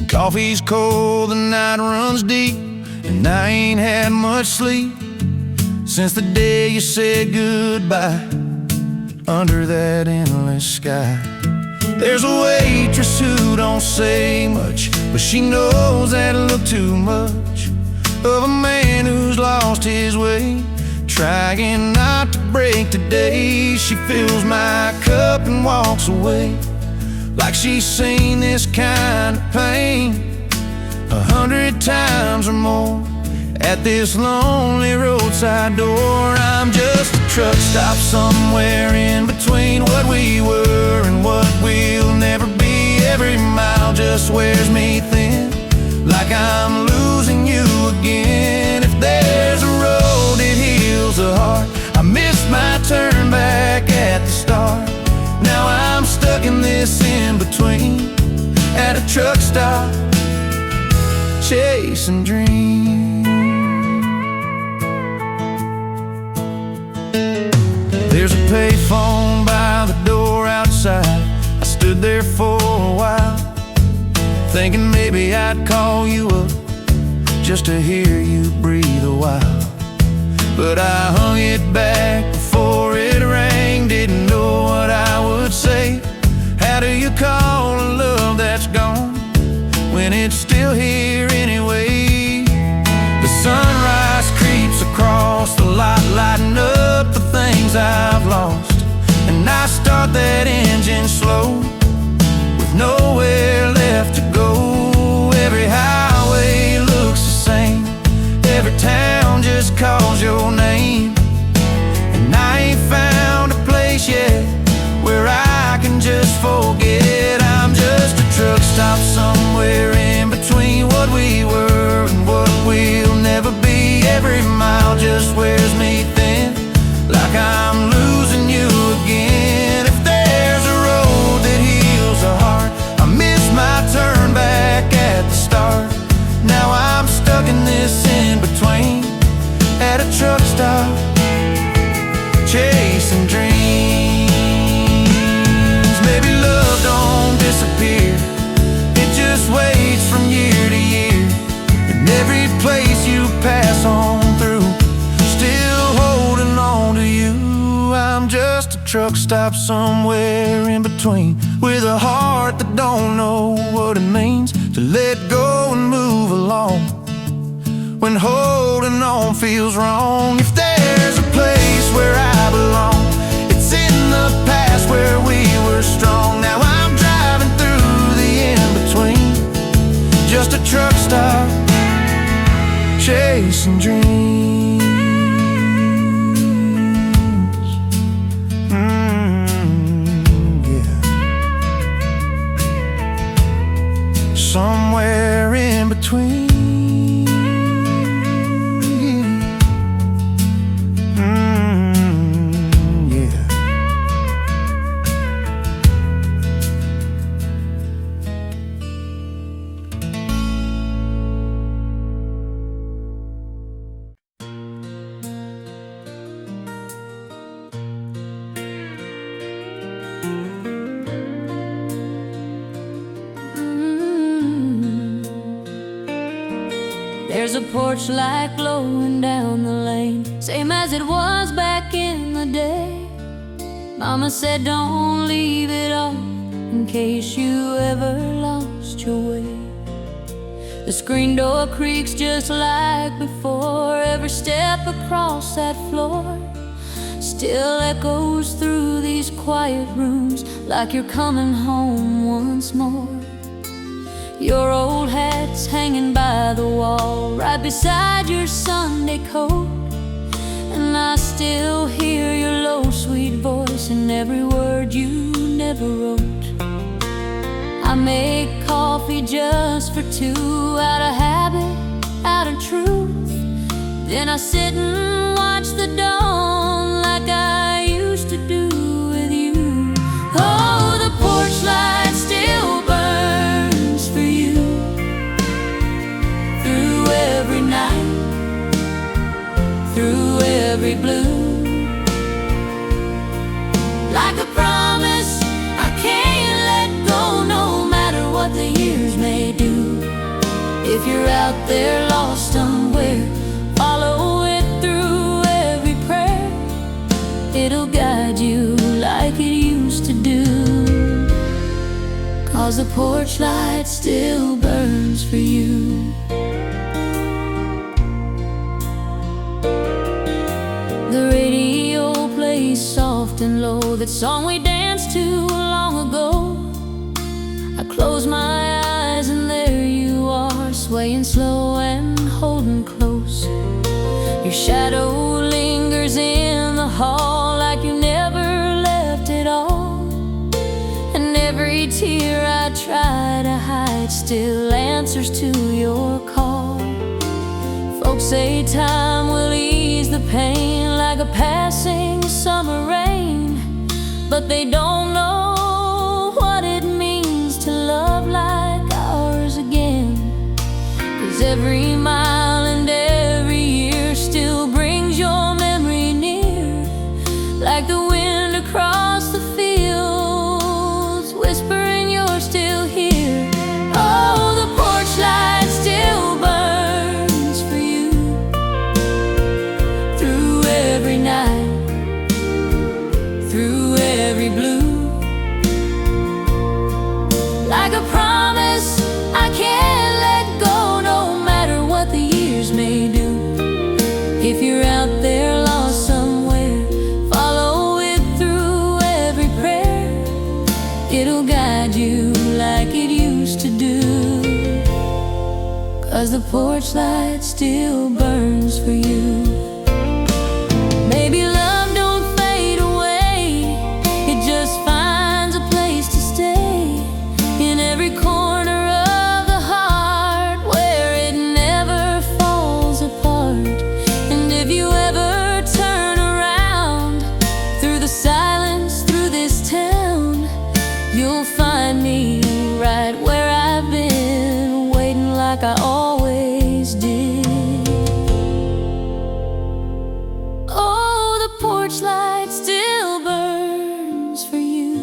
Coffee's cold, the night runs deep, and I ain't had much sleep since the day you said goodbye under that endless sky. There's a waitress who don't say much, but she knows that look too much of a man who's lost his way, trying not to break today. She fills my cup and walks away like she's seen this kind of pain 100 times or more at this lonely roadside door. I'm just a truck stop somewhere in between what we were and what we'll never be. Every mile just wears me thin, like I'm losing you again. If there's a road that heals the heart, I missed my turn back at the start. Now I'm stuck in this in between at a truck stop, chasing dreams. There's a payphone by the door outside. I stood there for a while, thinking maybe I'd call you up just to hear you breathe a while. But I hung it back before it rang, didn't know what I would say. How do you call a love that's gone when it's still here anyway? The sunrise creeps across the lot, lighting up the things I've lost, and I start that engine slow with nowhere left to go. Every highway looks the same, every town just calls your name, and I ain't found a place yet where I can just forget. I'm just a truck stop somewhere in between what we were and what we'll never be. Every mile just wears me thin, like I'm losing you again. If there's a road that heals a heart, I missed my turn back at the start. Now I'm stuck in this in between at a truck stop, chasing dreams. Maybe love don't disappear, it just waits from year to year. And every place you pass on through, still holding on to you. I'm just a truck stop somewhere in between, with a heart that don't know what it means to let go and move along when holding on feels wrong. If there's a place where I belong, it's in the past chasing dreams. Yeah. Somewhere in between. There's a porch light glowing down the lane, same as it was back in the day. Mama said don't leave it off in case you ever lost your way. The screen door creaks just like before. Every step across that floor still echoes through these quiet rooms, like you're coming home once more. Your old hat's hanging by the wall, right beside your Sunday coat. And I still hear your low, sweet voice in every word you never wrote. I make coffee just for two, out of habit, out of truth. Then I sit and watch the dawn like I used to do with you. Oh, the porch light still burns for you through every night, through every blue. Like a promise I can't let go, no matter what the years may do. If you're out there lost somewhere, follow it through every prayer. It'll guide you like it used to do. 'Cause the porch light still burns for you. The radio plays soft and low, that song we danced to long ago. I close my eyes and there you are, swaying slow and holding close. Your shadow lingers in the hall like you never left at all. And every tear I try to hide still answers to your call. Folks say time will ease the pain like a passing summer rain, but they don't know what it means to love like ours again. 'Cause every mile and every year still brings your memory near, like the wind across the fields, whispering you're still here. Oh, the porch light still burns for you through every night, through every blue. Like a promise I can't let go, no matter what the years may do. If you're out there lost somewhere, follow it through every prayer. It'll guide you like it used to do. 'Cause the porch light still burns for you. Maybe love don't fade away, it just finds a place to stay in every corner of the heart where it never falls apart. And if you ever turn around through the silence, through this town, you'll find me right where I've been, waiting like I always did. Oh, the porch light still burns for you,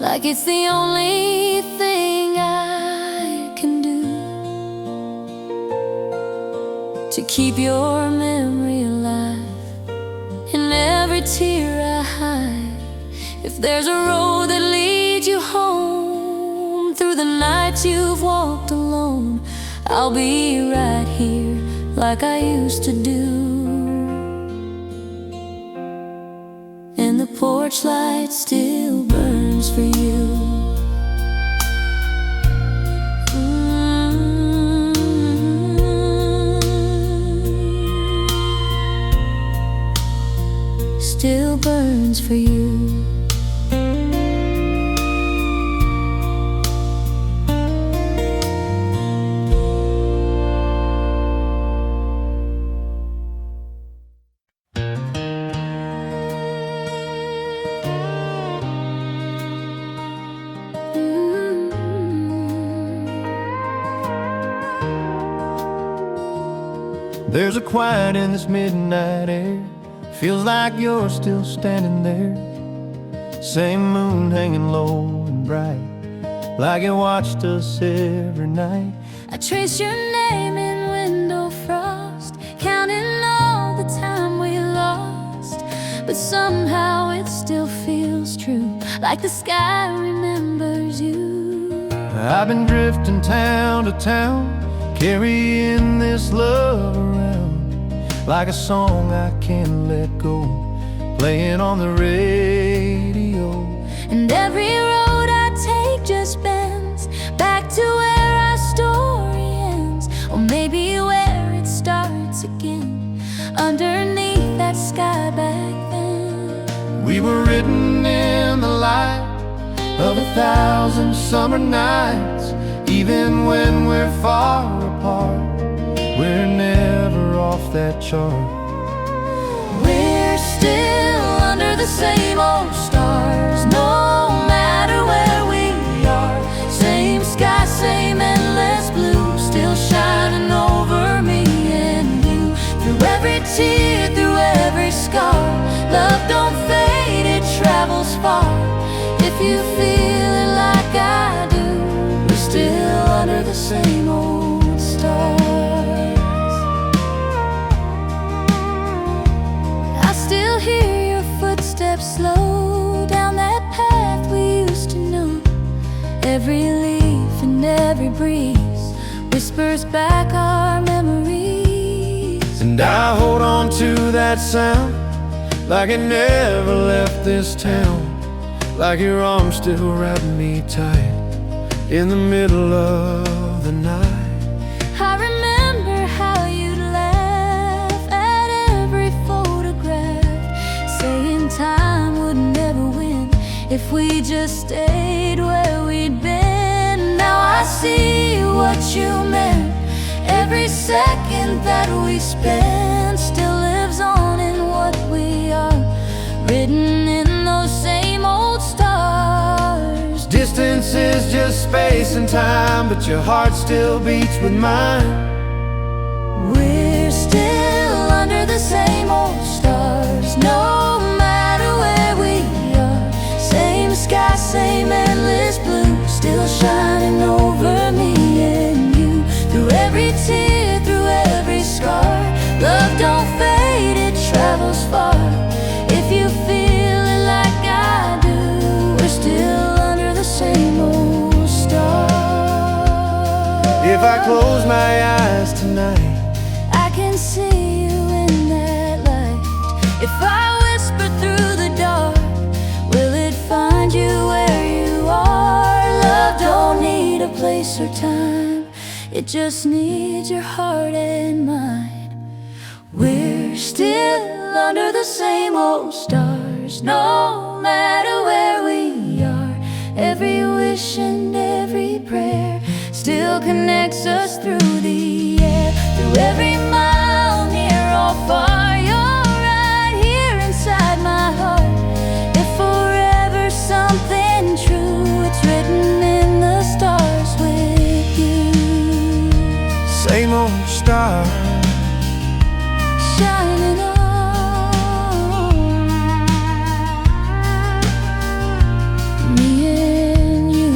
like it's the only thing I can do to keep your memory alive in every tear I hide. If there's a road that leads you home through the nights you've walked alone, I'll be right here like I used to do. And the porch light still burns for you. There's a quiet in this midnight air. Feels like you're still standing there. Same moon hanging low and bright, like it watched us every night. I trace your name in window frost, counting all the time we lost. But somehow it still feels true, like the sky remembers you. I've been drifting town to town, carrying this love around, like a song I can't let go, playing on the radio. And every road I take just bends back to where our story ends, or maybe where it starts again, underneath that sky back then. We were written in the light of 1,000 summer nights. Even when we're far apart, we're never off that chart. We're still under the same old stars, no matter where we are. Same sky, same endless blue, still shining over me and you. Through every tear, through every scar, love don't fade, it travels far. If you feel it like I do, we're still under the same old stars. I still hear your footsteps slow down that path we used to know. Every leaf and every breeze whispers back our memories. And I hold on to that sound like it never left this town, like your arms still wrap me tight in the middle of the night. I remember how you'd laugh at every photograph, saying time would never win if we just stayed where we'd been. Now I see what you meant. Every second that we spent still lives on in what we are, written in those same old stars. Distance is just space and time, but your heart still beats with mine. We're still under the same old stars, no matter where we are. Same sky, same endless blue, still shining over me and you. Through every tear, through every scar, love don't fade, it travels far. If you feel it like I do, we're still under the same old stars. If I close my eyes tonight, I can see you in that light. If I whisper through the dark, will it find you where you are? Love don't need a place or time, it just needs your heart and mind. We're still under the same old stars, no matter where we are. Every wish and every prayer still connects us through the air. Through every mile, near or far, you're right here inside my heart. If forever something true, it's written in the stars with you. same old star Shining on me and you.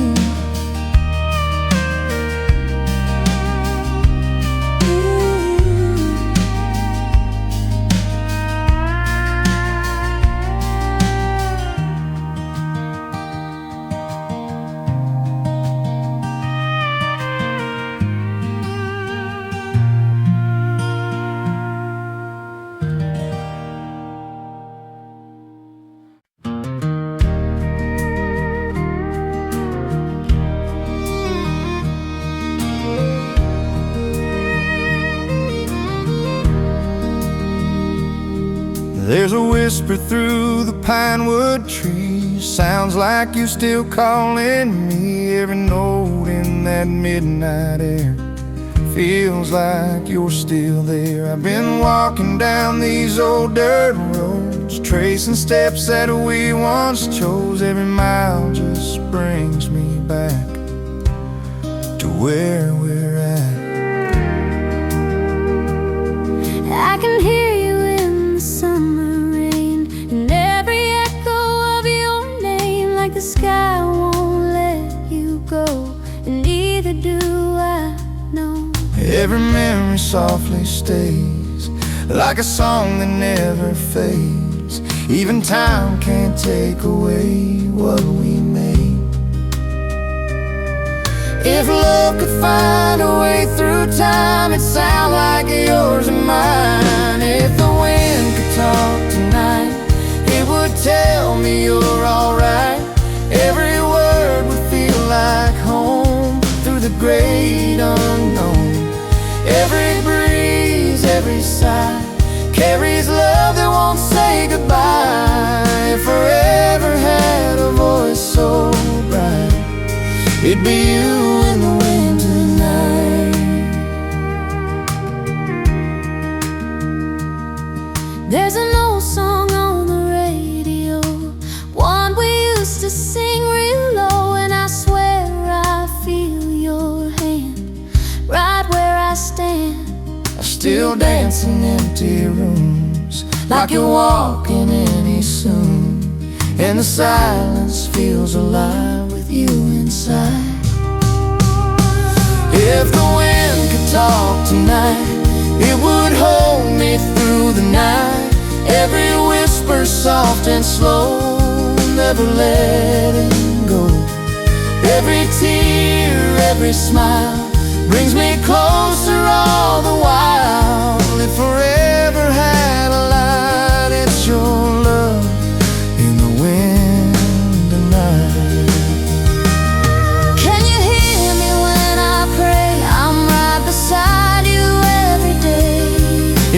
There's a whisper through the pine wood trees, sounds like you still calling me. Every note in that midnight air feels like you're still there. I've been walking down these old dirt roads, tracing steps that we once chose. Every mile just brings me back to where we're at. Every memory softly stays, like a song that never fades. Even time can't take away what we made. If love could find a way through time, it'd sound like yours and mine. If the wind could talk tonight, it would tell me you're alright. Every word would feel like home through the great unknown. Every breeze, every sigh carries love that won't say goodbye. If forever had a voice so bright, it'd be you in the wind tonight. There's an old song on the radio, one we used to sing real low, and I swear I feel your hand right where I stand. Still dance in empty rooms, like you're walking any soon, and the silence feels alive with you inside. If the wind could talk tonight, it would hold me through the night. Every whisper soft and slow, never letting go. Every tear, every smile brings me closer all the while. If forever had a light, it's your love in the wind tonight. Can you hear me when I pray? I'm right beside you every day.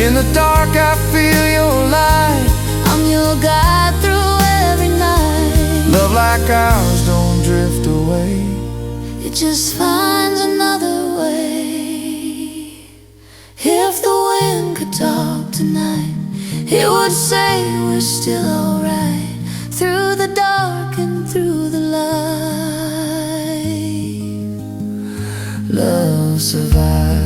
In the dark I feel your light. I'm your guide through every night. Love like ours don't drift away, It just finds another way. If the wind could talk tonight, it would say we're still alright, through the dark and through the light. love survives.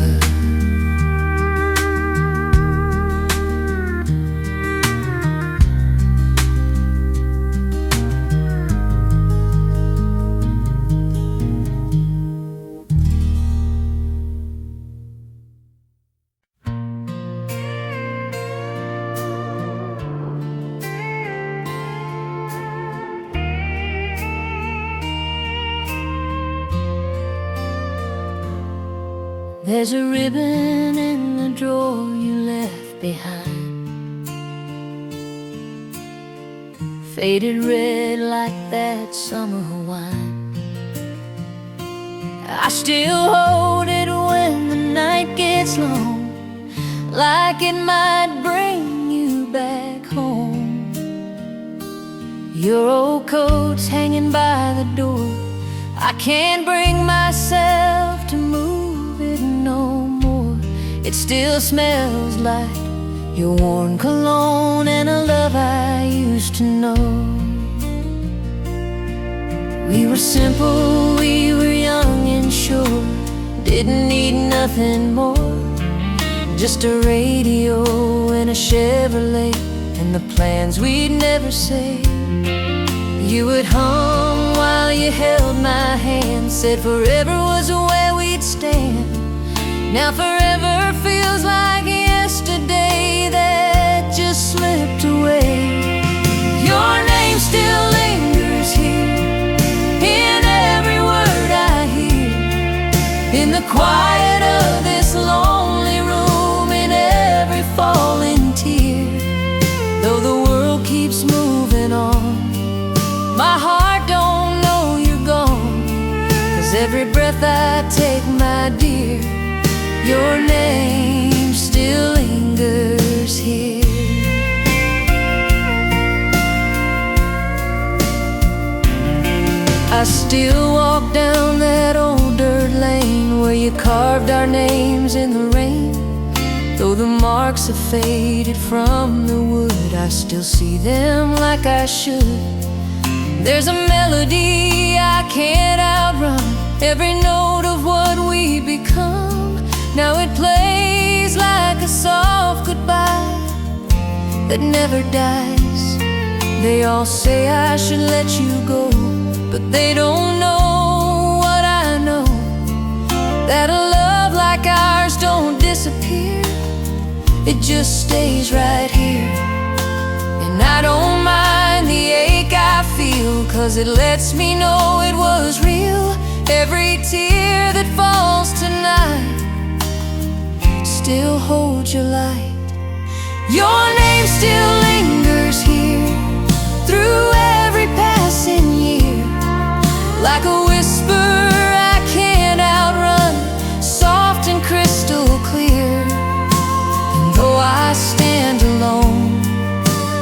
There's a ribbon in the drawer you left behind, faded red like that summer wine. I still hold it when the night gets long, like it might bring you back home. Your old coat's hanging by the door. I can't bring myself to move it no more. It still smells like your worn cologne and a love I used to know. We were simple, we were young and sure, didn't need nothing more. Just a radio and a Chevrolet, and the plans we'd never say. You would hum while you held my hand, said forever was where we'd stand. Now forever feels like yesterday that just slipped away. Your name still lingers here, in every word I hear, in the quiet of this lonely room, in every falling tear. Though the world keeps moving on, my heart don't know you're gone, 'cause every breath I take, my dear, your name still lingers here. I still walk down that old dirt lane where you carved our names in the rain. Though the marks have faded from the wood, I still see them like I should. There's a melody I can't outrun, every note of what we become. Now it plays like a soft goodbye that never dies. They all say I should let you go, but they don't know what I know, that a love like ours it just stays right here. And I don't mind the ache I feel, 'cause it lets me know it was real. Every tear that falls tonight still holds your light. Your name still lingers here through every passing year, like a whisper I can't outrun, soft and crystal clear. And though I stand alone,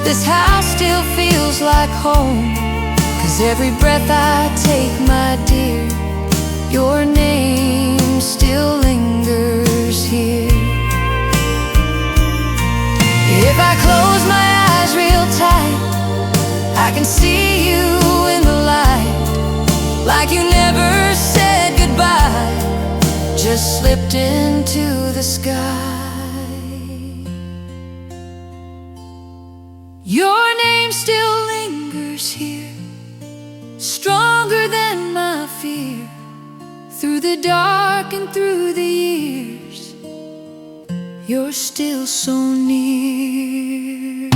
this house still feels like home, 'cause every breath I take, my dear, your name still lingers here. If I close my eyes real tight, I can see you in the light, like you never said goodbye, just slipped into the sky. Your name still lingers here, stronger than my fear. Through the dark and through the years, you're still so near.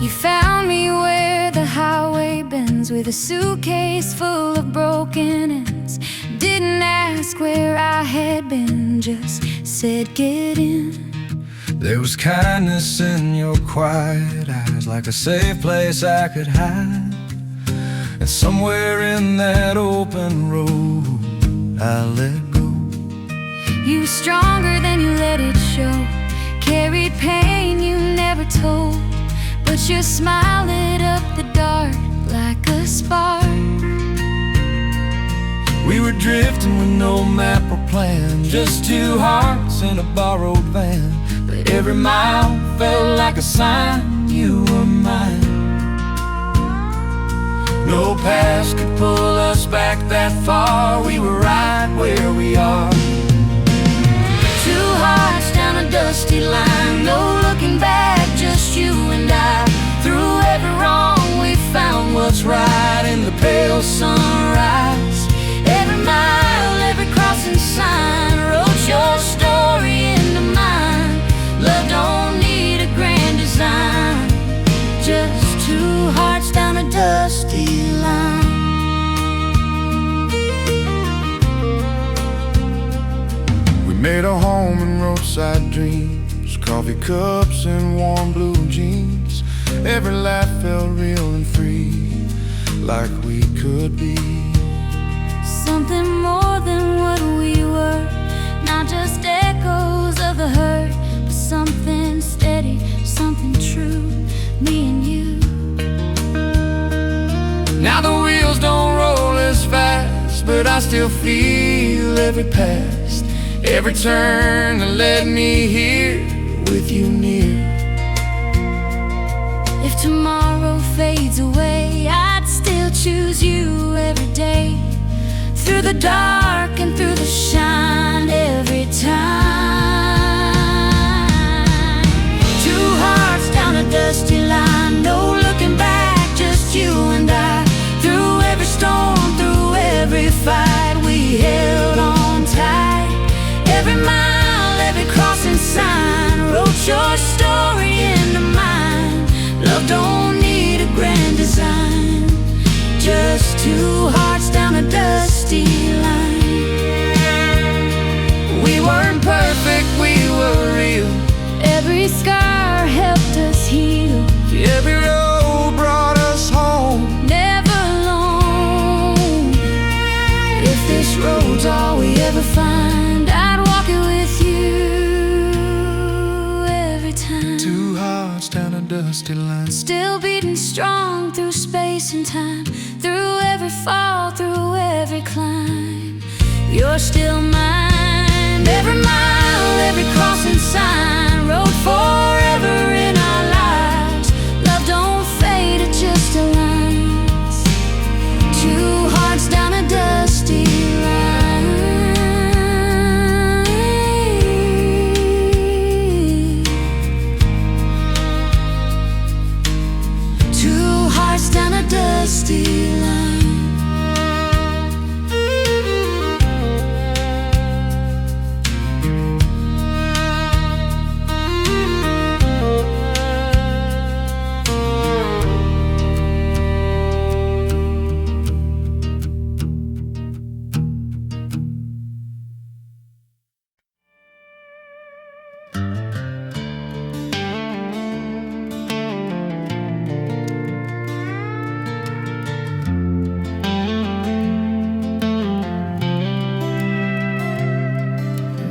You found me where the highway bends, with a suitcase full of broken ends. Didn't ask where I had been, just said get in. There was kindness in your quiet eyes, like a safe place I could hide. And somewhere in that open road, I let go. You were stronger than you let it show, carried pain you never told, but your smile lit up the dark like a spark. We were drifting with no map or plan, just two hearts in a borrowed van. But every mile felt like a sign you were mine. No past could pull us back that far, we were right where we are. Two hearts down a dusty line, no looking back, just you and I. Through every wrong we found what's right in the pale sunrise. Every mile, every crossing sign wrote your story into mine. Love don't need a grand design, just two hearts down a dusty line. We made a home in roadside dreams, coffee cups and warm blue jeans. Every laugh felt real and free, like we could be something more than what we were, not just echoes of the hurt, but something steady, something true, me and you. Now the wheels don't roll as fast, but I still feel every past, every turn that led me here with you near. If tomorrow fades away, I'd still choose you every day. Through the dark and through the shine, every time. Two hearts down a dusty line, no looking back, just you and I. Through every storm, through every fight, we held on tight. Every mile, every crossing sign wrote your story into mine. Love don't need a grand design, just two hearts down a dusty line. We weren't perfect, we were real. Every scar helped us heal. Every road brought us home, never alone. If this road's all we ever find, wasting time. Through every fall, through every climb, you're still mine. Every mile, every crossing sign, road forever in our lives. Love don't fade, it just aligns. Two hearts down a dusty line. Two hearts down a dusty line.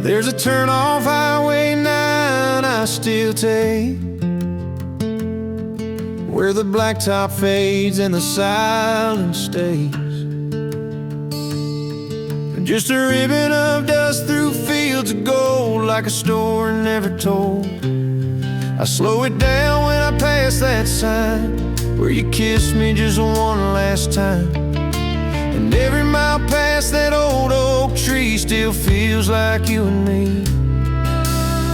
There's a turn off Highway 9 I still take, where the blacktop fades and the silence stays. Just a ribbon of dust through fields of gold, like a story never told. I slow it down when I pass that sign, where you kissed me just one last time. And every mile past that old oak tree still feels like you and me.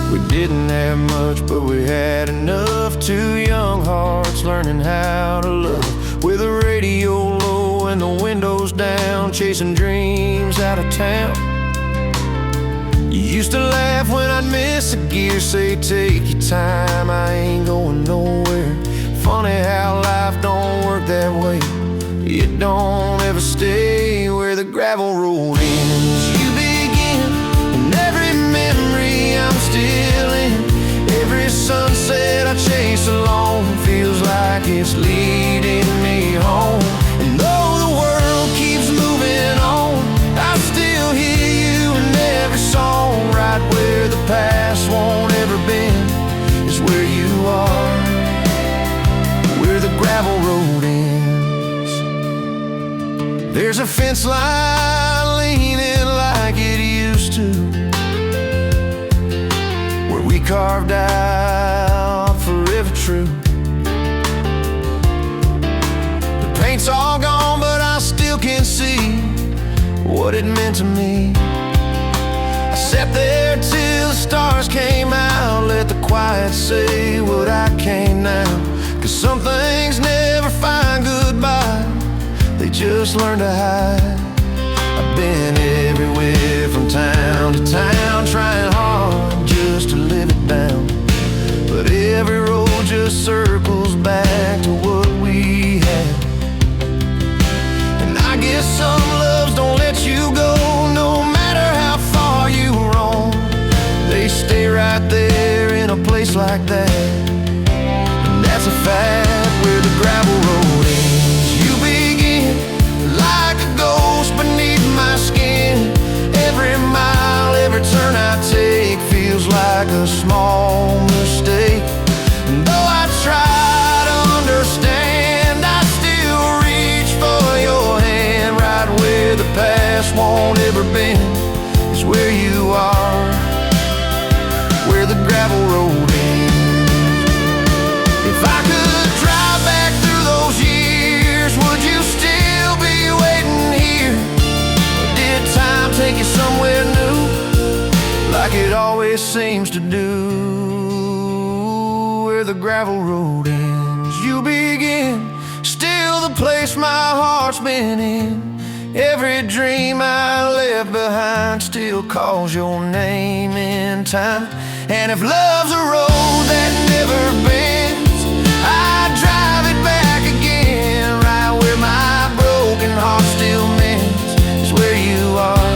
We didn't have much, but we had enough. Two young hearts learning how to love, with the radio low and the windows down, chasing dreams out of town. You used to laugh when I'd miss a gear, say take your time, I ain't going nowhere. Funny how life don't work that way. It don't ever stay. Where the gravel road ends, you begin. And every memory I'm still in, every sunset I chase along, feels like it's leading me home. And though the world keeps moving on, I still hear you in every song. Right where the past won't ever bend is where you are, where the gravel road ends. There's a fence line leaning like it used to, where we carved out forever true. The paint's all gone, but I still can see what it meant to me. I sat there till the stars came out, let the quiet say what I can't now. 'Cause some things never find goodbye, they just learn to hide. I've been everywhere from town to town, trying hard just to live it down. But every road just circles back to what we had. And I guess some loves don't let you go, no matter how far you roam. They stay right there in a place like that. And that's a fact, where the gravel road ends. You begin like a ghost beneath my skin. Every mile, every turn I take feels like a small mistake. And though I try to understand, I still reach for your hand. Right where the past won't ever bend is where you are, where the gravel road ends. If I could drive back through those years, would you still be waiting here? Or did time take you somewhere new, like it always seems to do? Where the gravel road ends, you begin. Still the place my heart's been in. Every dream I left behind still calls your name in time. And if love's a road that never bends, I drive it back again. Right where my broken heart still mends is where you are,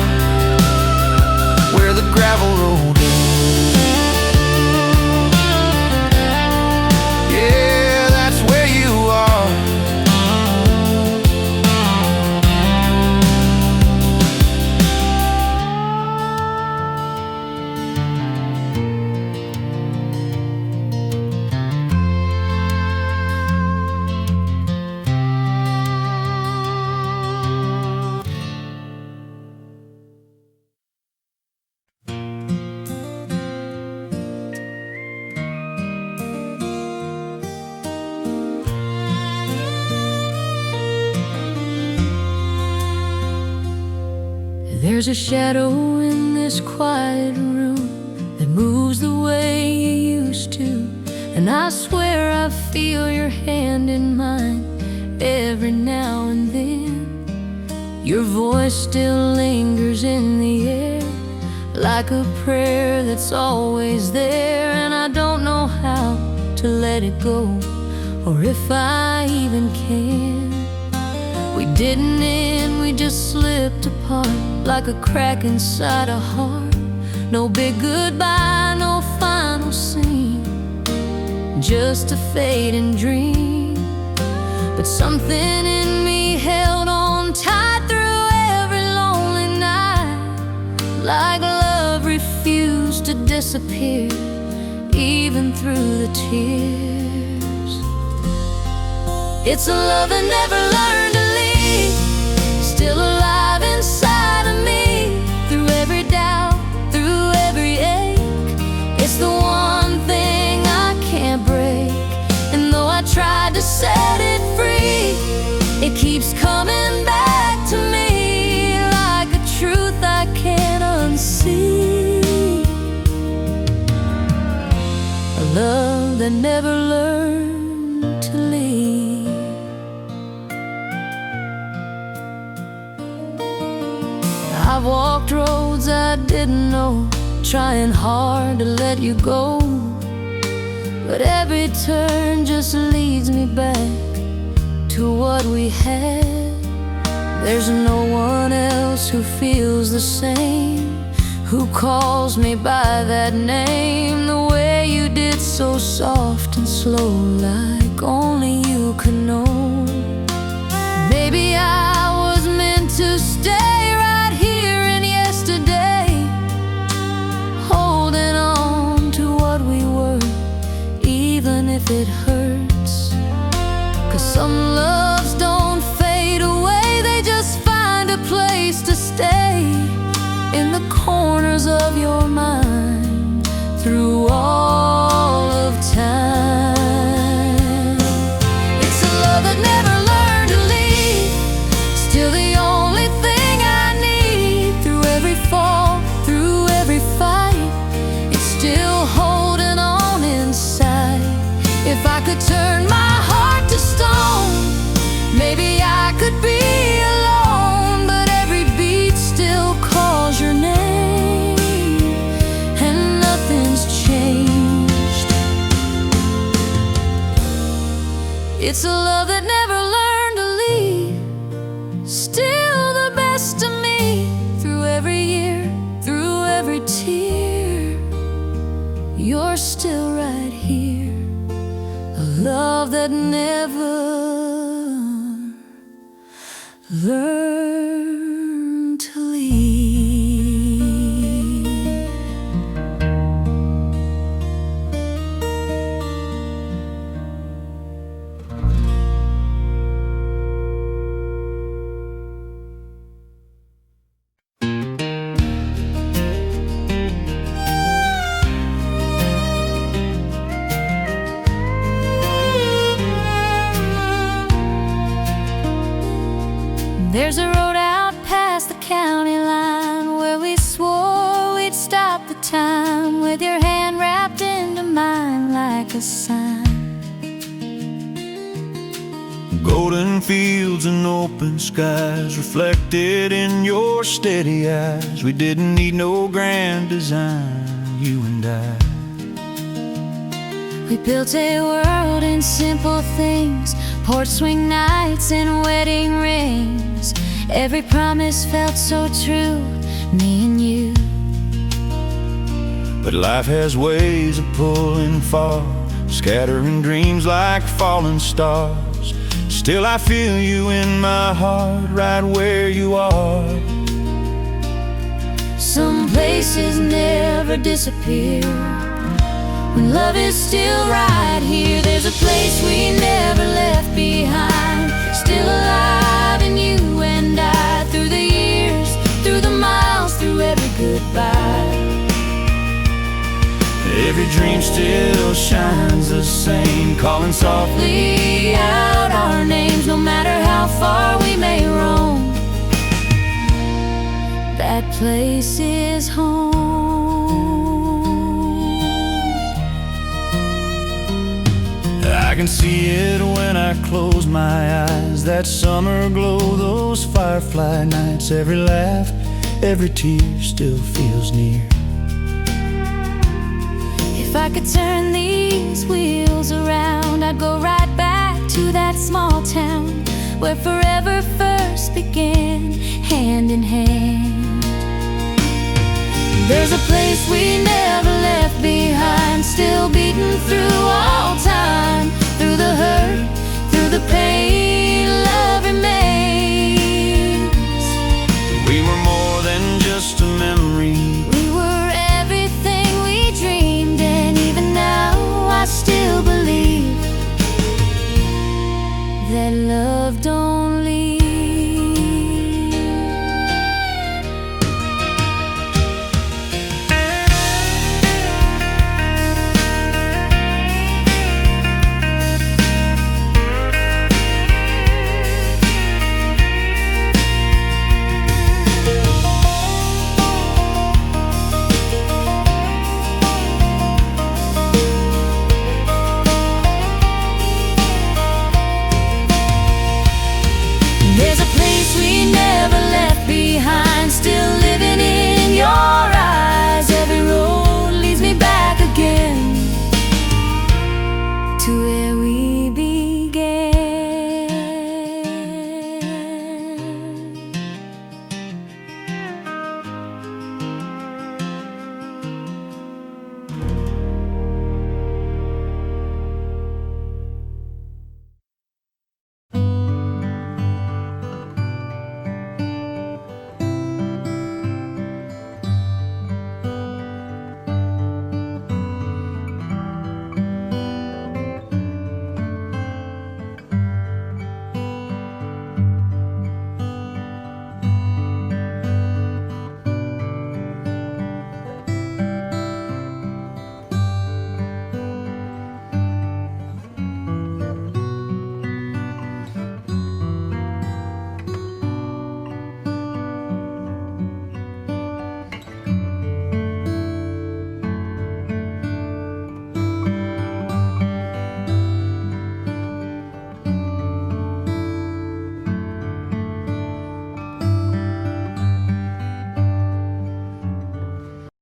where the gravel road ends. Yeah, that's where you are. There's a shadow in this quiet room that moves the way you used to, and I swear I feel your hand in mine every now and then. Your voice still lingers in the air like a prayer that's always there, and I don't know how to let it go, or if I even can. We didn't end, we just slipped apart like a crack inside a heart. No big goodbye, no final scene, just a fading dream. But something in me held on tight through every lonely night, like love refused to disappear, even through the tears. It's a love that never learned to leave, still alive inside of me, through every doubt, through every ache. It's the one thing I can't break, and though I tried to set it free, it keeps coming back to me like a truth I can't unsee. A love that never learned to leave. I've walked roads I didn't know, trying hard to let you go, but every turn just leads me back to what we had. There's no one else who feels the same, who calls me by that name, the way you did, so soft and slow, like only you could know. Maybe I was meant to stay right here in yesterday, holding on to what we were, even if it hurts. 'Cause some loves don't fade away, they just find a place to stay in the corners of your mind through all of time. It's a love that never learned to leave, still the only thing I need. Through every fall, through every fight, it's still holding on inside. If I could turn my heart to stone, maybe I could be alone, but every beat still calls your name, and nothing's changed. It's a love that never learned to leave, still the best of me, through every year, through every tear. You're still right here, a love that never learned to leave. There's a road out past the county line where we swore we'd stop the time, with your hand wrapped into mine like a sign. Golden fields and open skies reflected in your steady eyes. We didn't need no grand design, you and I. We built a world in simple things, porch swing nights and wedding rings. Every promise felt so true, me and you. But life has ways of pulling far, scattering dreams like falling stars. Still I feel you in my heart, right where you are. Some places never disappear, when love is still right here. There's a place we never left behind, still alive in you and I. Through the years, through the miles, through every goodbye, every dream still shines the same, calling softly out our names. No matter how far we may roam, that place is home. I can see it when I close my eyes, that summer glow, those firefly nights. Every laugh, every tear still feels near. If I could turn these wheels around, I'd go right back to that small town where forever first began, hand in hand. There's a place we never left behind, still beating through all time. Through the hurt, through the pain, love remains. We were more than just a memory. We were everything we dreamed, and even now I still believe that love don't